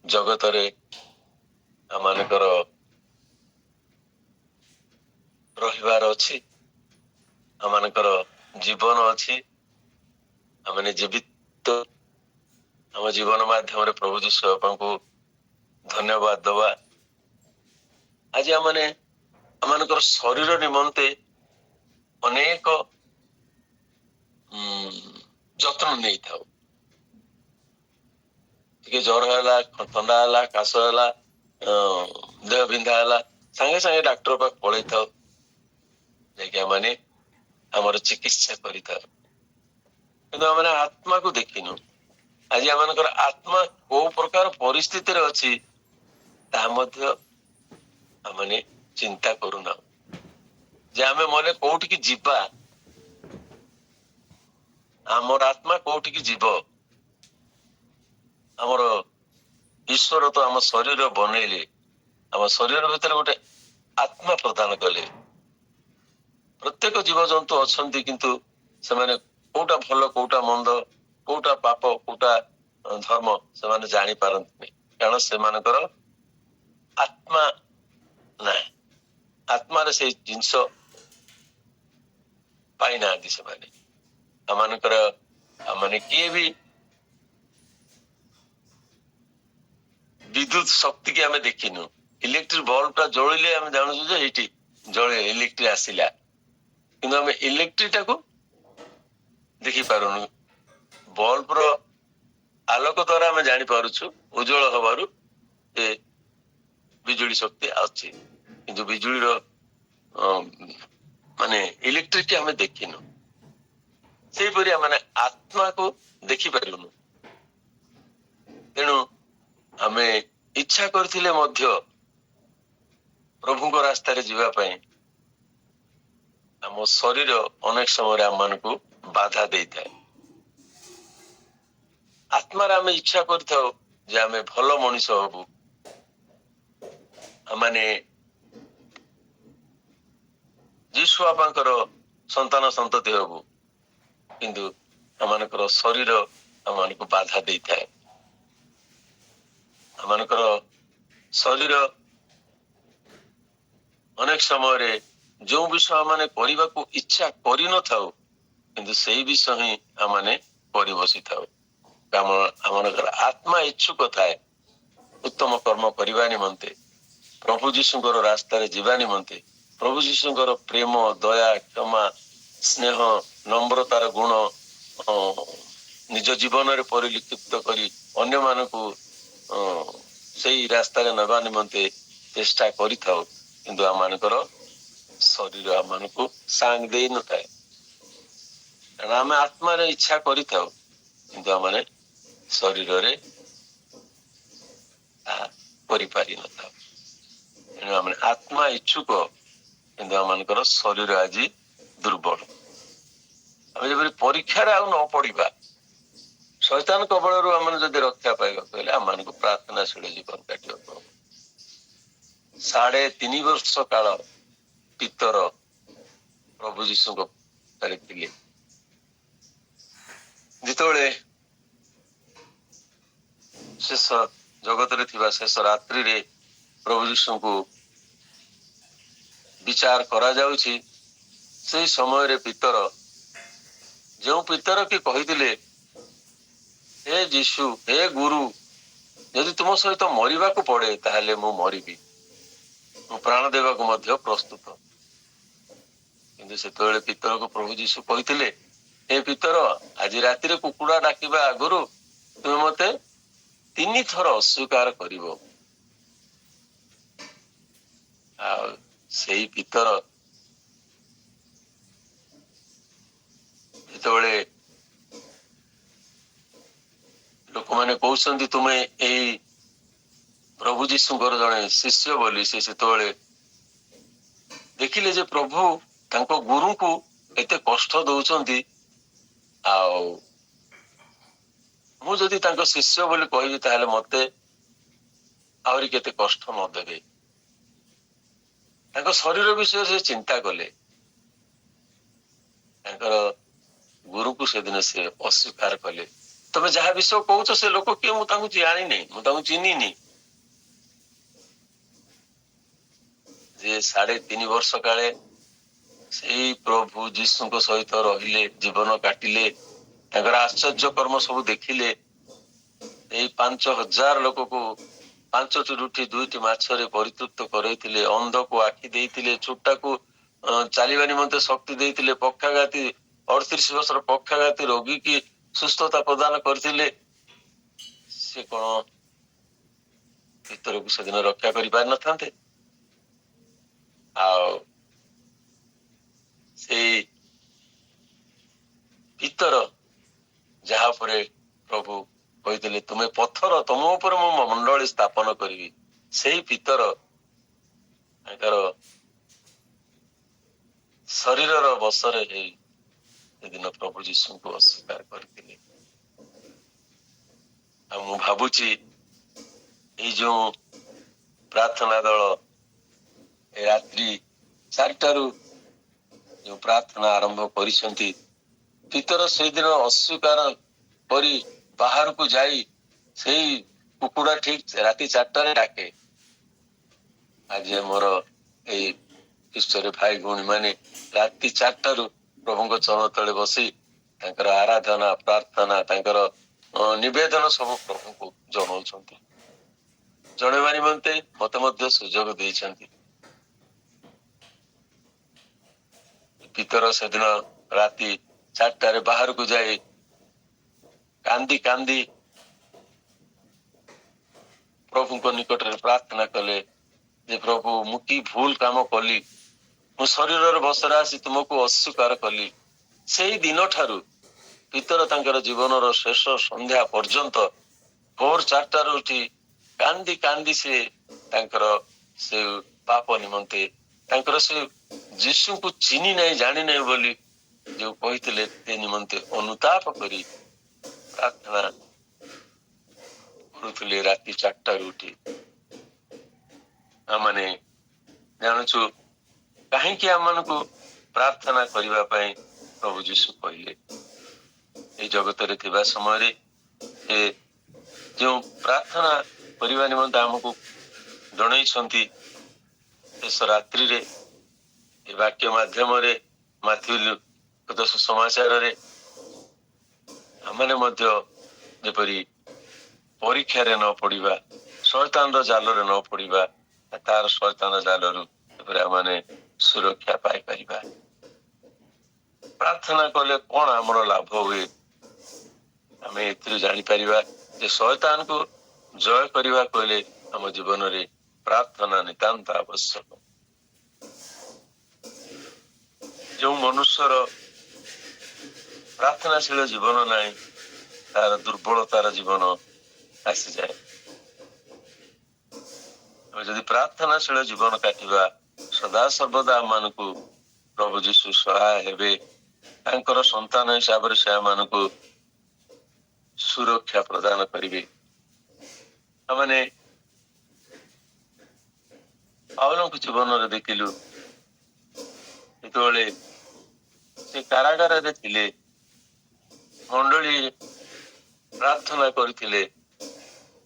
[SPEAKER 1] ଜଗତରେ ଆମମାନଙ୍କର ରହିବାର ଅଛି, ଆମମାନଙ୍କର ଜୀବନ ଅଛି, ଆମେ ଜୀବିତ ଆମ ଜୀବନ ମାଧ୍ୟମରେ ପ୍ରଭୁ ଯୀଶୁ ବାପାଙ୍କୁ ଧନ୍ୟବାଦ ଦବା। ଆଜି ଆମମାନେ ଆମମାନଙ୍କର ଶରୀର ନିମନ୍ତେ ଅନେକ ଯତ୍ନ ନେଇଥାଉ। ଟିକେ ଜ୍ୱର ହେଲା, ଥଣ୍ଡା ହେଲା, କାଶ ହେଲା, ଦେହ ବିନ୍ଧା ହେଲା, ସାଙ୍ଗେ ସାଙ୍ଗେ ଡାକ୍ତର ପାଖକୁ ପଳେଇଥାଉ। ଯାଇକି ଆମମାନେ ଆମର ଚିକିତ୍ସା କରିଥାଉ, କିନ୍ତୁ ଆମେ ଆତ୍ମାକୁ ଦେଖିନୁ। ଆଜି ଆମମାନଙ୍କର ଆତ୍ମା କୋଉ ପ୍ରକାର ପରିସ୍ଥିତିରେ ଅଛି ତାହା ମଧ୍ୟ ଆମେ ଚିନ୍ତା କରୁନାହୁଁ, ଯେ ଆମେ ମନେ କୋଉଠିକି ଯିବା, ଆମର ଆତ୍ମା କୋଉଠିକି ଯିବ। ଆମର ଈଶ୍ୱର ତ ଆମ ଶରୀର ବନେଇଲେ, ଆମ ଶରୀର ଭିତରେ ଗୋଟେ ଆତ୍ମା ପ୍ରଦାନ କଲେ। ପ୍ରତ୍ୟେକ ଜୀବଜନ୍ତୁ ଅଛନ୍ତି, କିନ୍ତୁ ସେମାନେ କୋଉଟା ଭଲ କୋଉଟା ମନ୍ଦ, କୋଉଟା ପାପ କୋଉଟା ଧର୍ମ ସେମାନେ ଜାଣିପାରନ୍ତିନି, କାରଣ ସେମାନଙ୍କର ଆତ୍ମା ନାହିଁ। ଆତ୍ମାରେ ସେଇ ଜିନିଷ ପାଇନାହାନ୍ତି ସେମାନେ। ଆମମାନଙ୍କର ମାନେ କିଏ ବି ବିଦ୍ୟୁତ ଶକ୍ତି କି ଆମେ ଦେଖିନୁ। ଇଲେକ୍ଟ୍ରିକ ବଲ୍ବ ଟା ଜଳିଲେ ଆମେ ଜାଣୁଛୁ ଯେ ଏଇଠି ଜଳେ ଇଲେକ୍ଟ୍ରିକ ଆସିଲା, କିନ୍ତୁ ଆମେ ଇଲେକ୍ଟ୍ରିକ ଟାକୁ ଦେଖିପାରୁନୁ। ବଲ୍ବ ର ଆଲୋକ ଦ୍ଵାରା ଆମେ ଜାଣିପାରୁଛୁ ଉଜ୍ଜଳ ହବାରୁ ଯେ ବିଜୁଳି ଶକ୍ତି ଅଛି, କିନ୍ତୁ ବିଜୁଳିର ମାନେ ଇଲେକ୍ଟ୍ରିକ ଆମେ ଦେଖିନୁ। ସେଇପରି ଆମେ ଆତ୍ମାକୁ ଦେଖିପାରିଲୁନୁ। ତେଣୁ ଆମେ ଇଚ୍ଛା କରିଥିଲେ ମଧ୍ୟ ପ୍ରଭୁଙ୍କ ରାସ୍ତାରେ ଯିବା ପାଇଁ ଆମ ଶରୀର ଅନେକ ସମୟରେ ଆମମାନଙ୍କୁ ବାଧା ଦେଇଥାଏ। ଆତ୍ମାରେ ଆମେ ଇଚ୍ଛା କରିଥାଉ ଯେ ଆମେ ଭଲ ମଣିଷ ହବୁ, ମାନେ ଯୀଶୁ ବାପାଙ୍କର ସନ୍ତାନ ସନ୍ତତି ହବୁ, କିନ୍ତୁ ଆମମାନଙ୍କର ଶରୀର ଆମମାନଙ୍କୁ ବାଧା ଦେଇଥାଏ। ଆମମାନଙ୍କର ଶରୀର ଅନେକ ସମୟରେ ଯୋଉ ବିଷୟ ଆମେ କରିବାକୁ ଇଚ୍ଛା କରିନଥାଉ, କିନ୍ତୁ ସେଇ ବିଷୟ ହିଁ ଆମେ କରି ବସିଥାଉ। ଆମମାନଙ୍କର ଆତ୍ମା ଇଚ୍ଛୁକ ଥାଏ ଉତ୍ତମ କର୍ମ କରିବା ନିମନ୍ତେ, ପ୍ରଭୁ ଯୀଶୁଙ୍କର ରାସ୍ତାରେ ଯିବା ନିମନ୍ତେ, ପ୍ରଭୁ ଯୀଶୁଙ୍କର ପ୍ରେମ, ଦୟା, କ୍ଷମା, ସ୍ନେହ, ନମ୍ରତାର ଗୁଣ ନିଜ ଜୀବନରେ ପରିଲିଖିତ କରି ଅନ୍ୟମାନଙ୍କୁ ସେଇ ରାସ୍ତାରେ ନେବା ନିମନ୍ତେ ଚେଷ୍ଟା କରିଥାଉ, କିନ୍ତୁ ଆମମାନଙ୍କର ଶରୀର ଆମମାନଙ୍କୁ ସାଙ୍ଗ ଦେଇନଥାଏ। କାରଣ ଆମେ ଆତ୍ମାରେ ଇଚ୍ଛା କରିଥାଉ, କିନ୍ତୁ ଆମେ ଶରୀରରେ ତାହା କରିପାରିନଥାଉ। ତେଣୁ ଆମେ ଆତ୍ମା ଇଚ୍ଛୁକ, କିନ୍ତୁ ଆମମାନଙ୍କର ଶରୀର ଆଜି ଦୁର୍ବଳ। ଆମେ ଯେପରି ପରୀକ୍ଷାରେ ଆଉ ନ ପଡିବା, ଶୈତାନ କବଳରୁ ଆମେ ଯଦି ରକ୍ଷା ପାଇବାକୁ ହେଲେ ଆମମାନଙ୍କୁ ପ୍ରାର୍ଥନାଶୀଳ ଜୀବନ କାଟିବାକୁ ହବ। 3.5 ବର୍ଷ କାଳ ପିତର ପ୍ରଭୁ ଯୀଶୁଙ୍କ ପାଖରେ ଥିଲେ। ଯେତେବେଳେ ଶେଷ ଜଗତରେ ଥିବା ଶେଷ ରାତ୍ରିରେ ପ୍ରଭୁ ଯୀଶୁଙ୍କୁ ବିଚାର କରାଯାଉଛି, ସେଇ ସମୟରେ ପିତର, ଯେଉଁ ପିତର କି କହିଥିଲେ, ହେ ଯୀଶୁ, ହେ ଗୁରୁ, ଯଦି ତୁମ ସହିତ ମରିବାକୁ ପଡେ ତାହେଲେ ମୁଁ ମରିବି, ମୁଁ ପ୍ରାଣ ଦେବାକୁ ମଧ୍ୟ ପ୍ରସ୍ତୁତ। କିନ୍ତୁ ସେତେବେଳେ ପିତରକୁ ପ୍ରଭୁ ଯୀଶୁ କହିଥିଲେ, ହେ ପିତର, ଆଜି ରାତିରେ କୁକୁଡ଼ା ଡାକିବା ଆଗରୁ ତୁମେ ମତେ 3 ଥର ଅସ୍ୱୀକାର କରିବ। ଆଉ ସେଇ ପିତର ଯେତେବେଳେ ଲୋକମାନେ କହୁଛନ୍ତି ତୁମେ ଏଇ ପ୍ରଭୁ ଯୀଶୁଙ୍କର ଜଣେ ଶିଷ୍ୟ ବୋଲି, ସେ ସେତେବେଳେ ଦେଖିଲେ ଯେ ପ୍ରଭୁ ତାଙ୍କ ଗୁରୁଙ୍କୁ ଏତେ କଷ୍ଟ ଦଉଛନ୍ତି, ଆଉ ମୁଁ ଯଦି ତାଙ୍କ ଶିଷ୍ୟ ବୋଲି କହିବି ତାହେଲେ ମତେ ଆହୁରି କେତେ କଷ୍ଟ ନ ଦେବେ। ତାଙ୍କ ଶରୀର ବିଷୟରେ ସେ ଚିନ୍ତା କଲେ। ତାଙ୍କର ଗୁରୁକୁ ସେଦିନ ସେ ଅସ୍ୱୀକାର କଲେ। ତମେ ଯାହା ବିଷୟ କହୁଛ ସେ ଲୋକ କିଏ ମୁଁ ତାଙ୍କୁ ଜାଣିନି, ମୁଁ ତାଙ୍କୁ ଚିହ୍ନିନି। ଯେ 3.5 ବର୍ଷ କାଳେ ସେଇ ପ୍ରଭୁ ଯୀଶୁଙ୍କ ସହିତ ରହିଲେ, ଜୀବନ କାଟିଲେ, ତାଙ୍କର ଆଶ୍ଚର୍ଯ୍ୟ କର୍ମ ସବୁ ଦେଖିଲେ। ଏଇ 5,000 ଲୋକକୁ 5ଟି ରୁଟି 2ଟି ମାଛରେ ପରିତୃପ୍ତ କରାଇଥିଲେ, ଅନ୍ଧକୁ ଆଖି ଦେଇଥିଲେ, ଛୋଟାକୁ ଚାଲିବା ନିମନ୍ତେ ଶକ୍ତି ଦେଇଥିଲେ, ପକ୍ଷାଘାତୀ 38 ବର୍ଷର ପକ୍ଷାଘାତୀ ରୋଗୀ କି ସୁସ୍ଥତା ପ୍ରଦାନ କରିଥିଲେ। ସେ କଣ ଭିତରକୁ ସେଦିନ ରକ୍ଷା କରିପାରିନଥାନ୍ତେ? ଆଉ ସେଇ ତୁମେ ପଥର, ତୁମ ଉପରେ ମୁଁ ମଣ୍ଡଳୀ ସ୍ଥାପନ କରିବି। ସେଇ ପିତର ତାଙ୍କର ଶରୀରର ବଶରେ ହେଇ ସେଦିନ ପ୍ରଭୁ ଯୀଶୁଙ୍କୁ ଅସ୍ୱୀକାର କରିଥିଲେ। ଆଉ ମୁଁ ଭାବୁଛି ଏଇ ଯୋଉ ପ୍ରାର୍ଥନା ଦଳ ଏ ରାତ୍ରି 4ଟାରୁ ଯୋଉ ପ୍ରାର୍ଥନା ଆରମ୍ଭ କରିଛନ୍ତି, ପିତର ସେଇଦିନ ଅସ୍ୱୀକାର କରି ବାହାରକୁ ଯାଇ ସେଇ କୁକୁଡ଼ା ଠିକ ରାତି 4ଟାରେ ଡାକେ। ଆଜି ଆମର ଏଇ ଖ୍ରୀଷ୍ଟରେ ଭାଇ ଭଉଣୀ ମାନେ ରାତି 4ଟାରୁ ପ୍ରଭୁଙ୍କ ଚରଣ ତଳେ ବସି ତାଙ୍କର ଆରାଧନା, ପ୍ରାର୍ଥନା, ତାଙ୍କର ନିବେଦନ ସବୁ ପ୍ରଭୁଙ୍କୁ ଜଣାଉଛନ୍ତି। ଜଣେଇବା ନିମନ୍ତେ ମତେ ମଧ୍ୟ ସୁଯୋଗ ଦେଇଛନ୍ତି। ପିତର ସେଦିନ ରାତି 4ଟାରେ ବାହାରକୁ ଯାଇ କାନ୍ଦି କାନ୍ଦି ପ୍ରଭୁଙ୍କ ନିକଟରେ ପ୍ରାର୍ଥନା କଲେ ଯେ ପ୍ରଭୁ, ମୁଁ କି ଭୁଲ କାମ କଲି, ମୁଁ ଶରୀରର ବସରେ ଆସି ତୁମକୁ ଅସ୍ୱୀକାର କଲି। ସେଇ ଦିନ ଠାରୁ ପିତର ତାଙ୍କର ଜୀବନର ଶେଷ ସନ୍ଧ୍ୟା ପର୍ଯ୍ୟନ୍ତ ଭୋର 4ଟାରୁ ଉଠି କାନ୍ଦି କାନ୍ଦି ସେ ତାଙ୍କର ସେ ପାପ ନିମନ୍ତେ, ତାଙ୍କର ସେ ଯୀଶୁଙ୍କୁ ଚିହ୍ନି ନାହିଁ, ଜାଣି ନାହିଁ ବୋଲି ଯୋଉ କହିଥିଲେ, ସେ ନିମନ୍ତେ ଅନୁତାପ କରି ପ୍ରାର୍ଥନା କରୁଥିଲେ ରାତି 4ଟାରୁ ଉଠି। ଆମମାନେ ଜାଣୁଛୁ କାହିଁକି ଆମମାନଙ୍କୁ ପ୍ରାର୍ଥନା କରିବା ପାଇଁ ପ୍ରଭୁ ଯୀଶୁ କହିଲେ। ଏଇ ଜଗତରେ ଥିବା ସମୟରେ ସେ ଯେଉଁ ପ୍ରାର୍ଥନା କରିବା ନିମନ୍ତେ ଆମକୁ ଜଣେଇଛନ୍ତି, ଶେଷ ରାତ୍ରିରେ ଏ ବାକ୍ୟ ମାଧ୍ୟମରେ ମାଥ୍ୟୁ ସୁସମାଚାରରେ ଆମମାନେ ମଧ୍ୟ ଯେପରି ପରୀକ୍ଷାରେ ନ ପଡିବା, ଶୈତାନର ଜାଲରେ ନ ପଡିବା, ତାର ଶୈତାନ ଜାଲରୁ ଯେପରି ଆମମାନେ ସୁରକ୍ଷା ପାଇପାରିବା। ପ୍ରାର୍ଥନା କଲେ କଣ ଆମର ଲାଭ ହୁଏ, ଆମେ ଏଥିରୁ ଜାଣିପାରିବା ଯେ ଶୈତାନକୁ ଜୟ କରିବା କହିଲେ ଆମ ଜୀବନରେ ପ୍ରାର୍ଥନା ନିତାନ୍ତ ଆବଶ୍ୟକ। ଯେଉଁ ମନୁଷ୍ୟର ପ୍ରାର୍ଥନାଶୀଳ ଜୀବନ ନାହିଁ, ତାର ଦୁର୍ବଳତାର ଜୀବନ ଆସିଯାଏ। ଆମେ ଯଦି ପ୍ରାର୍ଥନାଶୀଳ ଜୀବନ କାଟିବା, ସଦା ସର୍ବଦା ଆମମାନଙ୍କୁ ପ୍ରଭୁ ଯୀଶୁ ସହାୟ ହେବେ। ତାଙ୍କର ସନ୍ତାନ ହିସାବରେ ସେ ଆମମାନଙ୍କୁ ସୁରକ୍ଷା ପ୍ରଦାନ କରିବେ। ଆମମାନେ ପାଉଲଙ୍କ ଜୀବନରେ ଦେଖିଲୁ, ଯେତେବେଳେ ସେ କାରାଗାରରେ ଥିଲେ, ମଣ୍ଡଳୀ ପ୍ରାର୍ଥନା କରିଥିଲେ,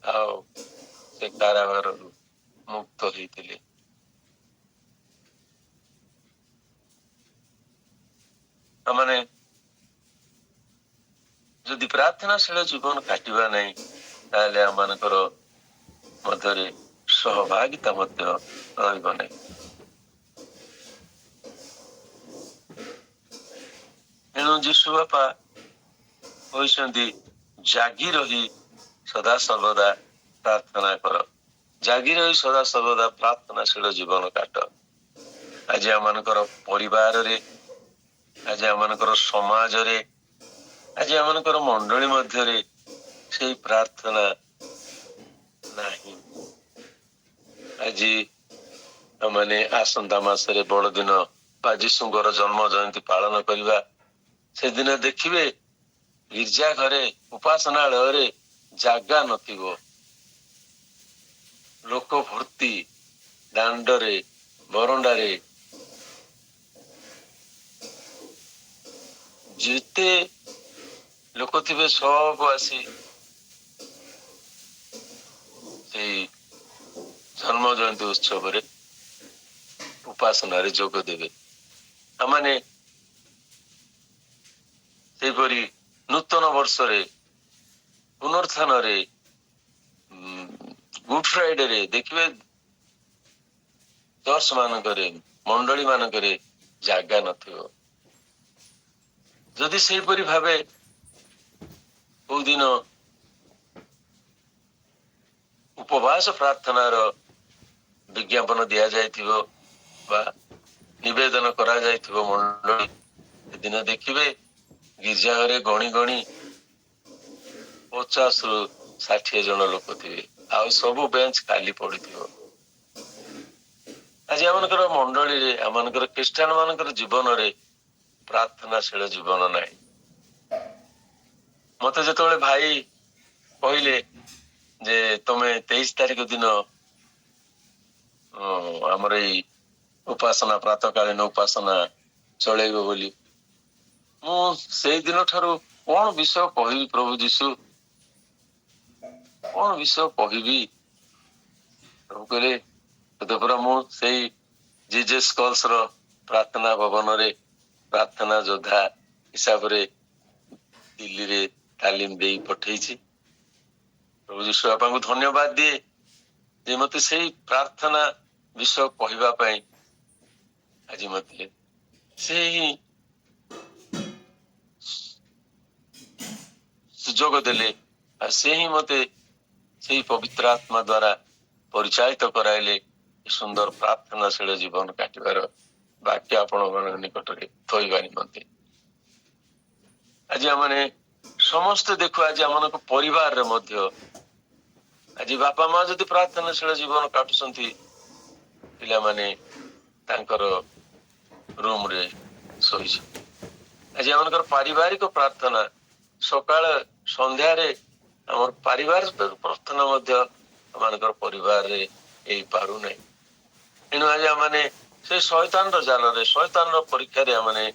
[SPEAKER 1] ଆଉ ସେ କାରାଗାରରୁ ମୁକ୍ତ ହେଇଥିଲେ। ଆମମାନେ ଯଦି ପ୍ରାର୍ଥନାଶୀଳ ଜୀବନ କାଟିବା ନାହିଁ, ତାହେଲେ ଆମମାନଙ୍କର ମଧ୍ୟରେ ସହଭାଗିତା ମଧ୍ୟ ରହିବ ନାହିଁ। ଏଣୁ ଯୀଶୁ ବାପା କହିଛନ୍ତି, ଜାଗି ରହି ସଦା ସର୍ବଦା ପ୍ରାର୍ଥନା କର। ଜାଗି ରହି ସଦା ସର୍ବଦା ପ୍ରାର୍ଥନାଶୀଳ ଜୀବନ କାଟ। ଆଜି ଆମମାନଙ୍କର ପରିବାରରେ, ଆଜି ଆମମାନଙ୍କର ସମାଜରେ, ଆଜି ଆମମାନଙ୍କର ମଣ୍ଡଳୀ ମଧ୍ୟରେ ସେଇ ପ୍ରାର୍ଥନା ନାହିଁ। ଆଜି ଆମମାନେ ଆସନ୍ତା ମାସରେ ବଡଦିନ ବା ଯୀଶୁଙ୍କର ଜନ୍ମ ଜୟନ୍ତୀ ପାଳନ କରିବା। ସେଦିନ ଦେଖିବେ ଗିର୍ଜା ଘରେ, ଉପାସନାଳୟରେ ଜାଗା ନଥିବ, ଲୋକ ଭର୍ତ୍ତି, ଦାଣ୍ଡରେ, ବରଣ୍ଡାରେ ଯେତେ ଲୋକ ଥିବେ ସବୁ ଆସି ସେଇ ଜନ୍ମ ଜୟନ୍ତୀ ଉତ୍ସବରେ ଉପାସନାରେ ଯୋଗ ଦେବେ। ଆମମାନେ ସେହିପରି ନୂତନ ବର୍ଷରେ, ପୁନରୁତ୍ଥାନରେ, ଗୁଡ ଫ୍ରାଇଡେରେ ଦେଖିବେ ଚର୍ଚ୍ଚ ମାନଙ୍କରେ, ମଣ୍ଡଳୀ ମାନଙ୍କରେ ଜାଗା ନଥିବ। ଯଦି ସେହିପରି ଭାବେ କୋଉ ଦିନ ଉପବାସ ପ୍ରାର୍ଥନାର ବିଜ୍ଞାପନ ଦିଆଯାଇଥିବ ବା ନିବେଦନ କରାଯାଇଥିବ ମଣ୍ଡଳୀ, ସେଦିନ ଦେଖିବେ ଗିର୍ଜା ଘରେ ଗଣି ଗଣି 50ରୁ 60 ଜଣ ଲୋକ ଥିବେ ଆଉ ସବୁ ବେଞ୍ଚ ଖାଲି ପଡିଥିବ। ଆଜି ଆମମାନଙ୍କର ମଣ୍ଡଳୀରେ ଆମମାନଙ୍କର ଖ୍ରୀଷ୍ଟିଆନ ମାନଙ୍କର ଜୀବନରେ ପ୍ରାର୍ଥନାଶୀଳ ଜୀବନ ନାହିଁ। ମତେ ଯେତେବେଳେ ଭାଇ କହିଲେ ଯେ ତମେ 23 ତାରିଖ ଦିନ ଆମର ଏଇ ଉପାସନା ପ୍ରାତଃକାଳୀନ ଉପାସନା ଚଳେଇବ ବୋଲି, ମୁଁ ସେଇ ଦିନ ଠାରୁ କଣ ବିଷୟ କହିବି ପ୍ରଭୁ ଯୀଶୁ, କଣ ବିଷୟ କହିବି? ପ୍ରଭୁ କହିଲେ ତତେ ପରା ମୁଁ ସେଇ ଜିଜେସ୍ କଲ୍ସ ର ପ୍ରାର୍ଥନା ଭବନରେ ପ୍ରାର୍ଥନା ଯୋଦ୍ଧା ହିସାବରେ ଦିଲ୍ଲୀରେ ତାଲିମ ଦେଇ ପଠେଇଛି। ପ୍ରଭୁ ଯୀଶୁ ବାପାଙ୍କୁ ଧନ୍ୟବାଦ ଦିଏ ଯେ ମତେ ସେଇ ପ୍ରାର୍ଥନା ବିଷୟ କହିବା ପାଇଁ ଆଜି ମତେ ସେଇ ସୁଯୋଗ ଦେଲେ ଆଉ ସେ ହିଁ ମତେ ସେଇ ପବିତ୍ର ଆତ୍ମା ଦ୍ଵାରା ପରିଚାଳିତ କରାଇଲେ ସୁନ୍ଦର ପ୍ରାର୍ଥନାଶୀଳ ଜୀବନ କାଟିବାର ବାକ୍ୟ ଆପଣମାନଙ୍କ ନିକଟରେ ଥୋଇବା ନିମନ୍ତେ। ଆଜି ଆମେ ସମସ୍ତେ ଦେଖୁ ଆଜି ଆମମାନଙ୍କ ପରିବାରରେ ମଧ୍ୟ ଆଜି ବାପା ମା ଯଦି ପ୍ରାର୍ଥନାଶୀଳ ଜୀବନ କାଟୁଛନ୍ତି, ପିଲାମାନେ ତାଙ୍କର ରୁମ ରେ ଶୋଇଛନ୍ତି। ଆଜି ଆମମାନଙ୍କର ପାରିବାରିକ ପ୍ରାର୍ଥନା ସକାଳ ସନ୍ଧ୍ୟାରେ ଆମର ପାରିବାରିକ ପ୍ରାର୍ଥନା ମଧ୍ୟ ଆମମାନଙ୍କର ପରିବାରରେ ହେଇପାରୁନାହିଁ। ତେଣୁ ଆଜି ଆମମାନେ ସେ ଶୈତାନର ଜାଲରେ ଶୈତାନର ପରୀକ୍ଷାରେ ଆମମାନେ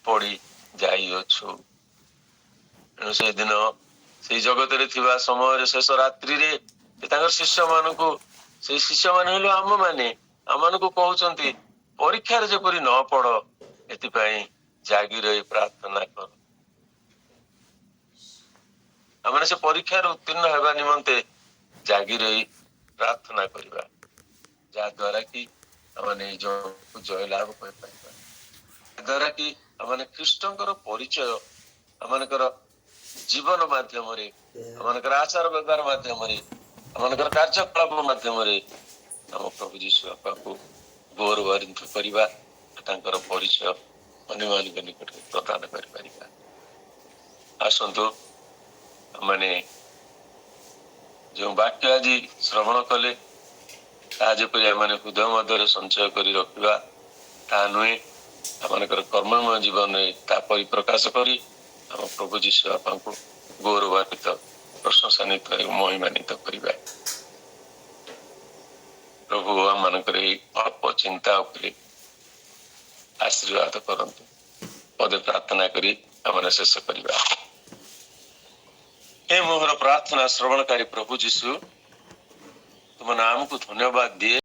[SPEAKER 1] ପଡି ଯାଇଅଛୁ। ତେଣୁ ସେଦିନ ସେଇ ଜଗତରେ ଥିବା ସମୟରେ ଶେଷ ରାତ୍ରିରେ ସେ ତାଙ୍କର ଶିଷ୍ୟମାନଙ୍କୁ, ସେଇ ଶିଷ୍ୟମାନେ ହେଲୁ ଆମମାନଙ୍କୁ କହୁଛନ୍ତି ପରୀକ୍ଷାରେ ଯେପରି ନ ପଡ ଏଥିପାଇଁ ଜାଗି ରହି ପ୍ରାର୍ଥନା କର। ଆମେ ସେ ପରୀକ୍ଷାରେ ଉତ୍ତୀର୍ଣ୍ଣ ହେବା ନିମନ୍ତେ ଜାଗି ରହି ପ୍ରାର୍ଥନା କରିବା, ଯାହା ଦ୍ୱାରା କି ଆମେ ଜଣକୁ ଜୟ ଲାଭ କରିପାରିବା, ଦ୍ୱାରା କି ଆମେ ଖ୍ରୀଷ୍ଟଙ୍କର ପରିଚୟ ଆମମାନଙ୍କର ଜୀବନ ମାଧ୍ୟମରେ, ଆମମାନଙ୍କର ଆଚାର ବ୍ୟବହାର ମାଧ୍ୟମରେ, ଆମମାନଙ୍କର କାର୍ଯ୍ୟକଳାପ ମାଧ୍ୟମରେ ଆମ ପ୍ରଭୁ ଯୀଶୁ ବାପାଙ୍କୁ ଗୌରବାନ୍ୱିତ କରିବା, ତାଙ୍କର ପରିଚୟ ଅନ୍ୟମାନଙ୍କ ନିକଟରେ ପ୍ରଦାନ କରିପାରିବା। ଆସନ୍ତୁ ମାନେ ଯେଉଁ ବାକ୍ୟ ଆଜି ଶ୍ରବଣ କଲେ ତାହା ଯେପରି ଆମେ ହୃଦୟ ମଧ୍ୟରେ ସଞ୍ଚୟ କରି ରଖିବା ତାହା ନୁହେଁ, ଆମମାନଙ୍କର କର୍ମମୟ ଜୀବନରେ ତା ପରିପ୍ରକାଶ କରି ଆମ ପ୍ରଭୁ ଯୀଶୁ ବାପାଙ୍କୁ ଗୌରବାନ୍ୱିତ, ପ୍ରଶଂସାନ୍ୱିତ ଏବଂ ମହିମାନ୍ୱିତ କରିବା। ପ୍ରଭୁ ଆମମାନଙ୍କର ଏଇ ଅଳ୍ପ ଚିନ୍ତା ଉପରେ ଆଶୀର୍ବାଦ କରନ୍ତୁ। ପଦେ ପ୍ରାର୍ଥନା କରି ଆମେ ଶେଷ କରିବା। हे मोहर प्रार्थना श्रवणकारी प्रभु जीशु, तुम नाम को धन्यवाद दिए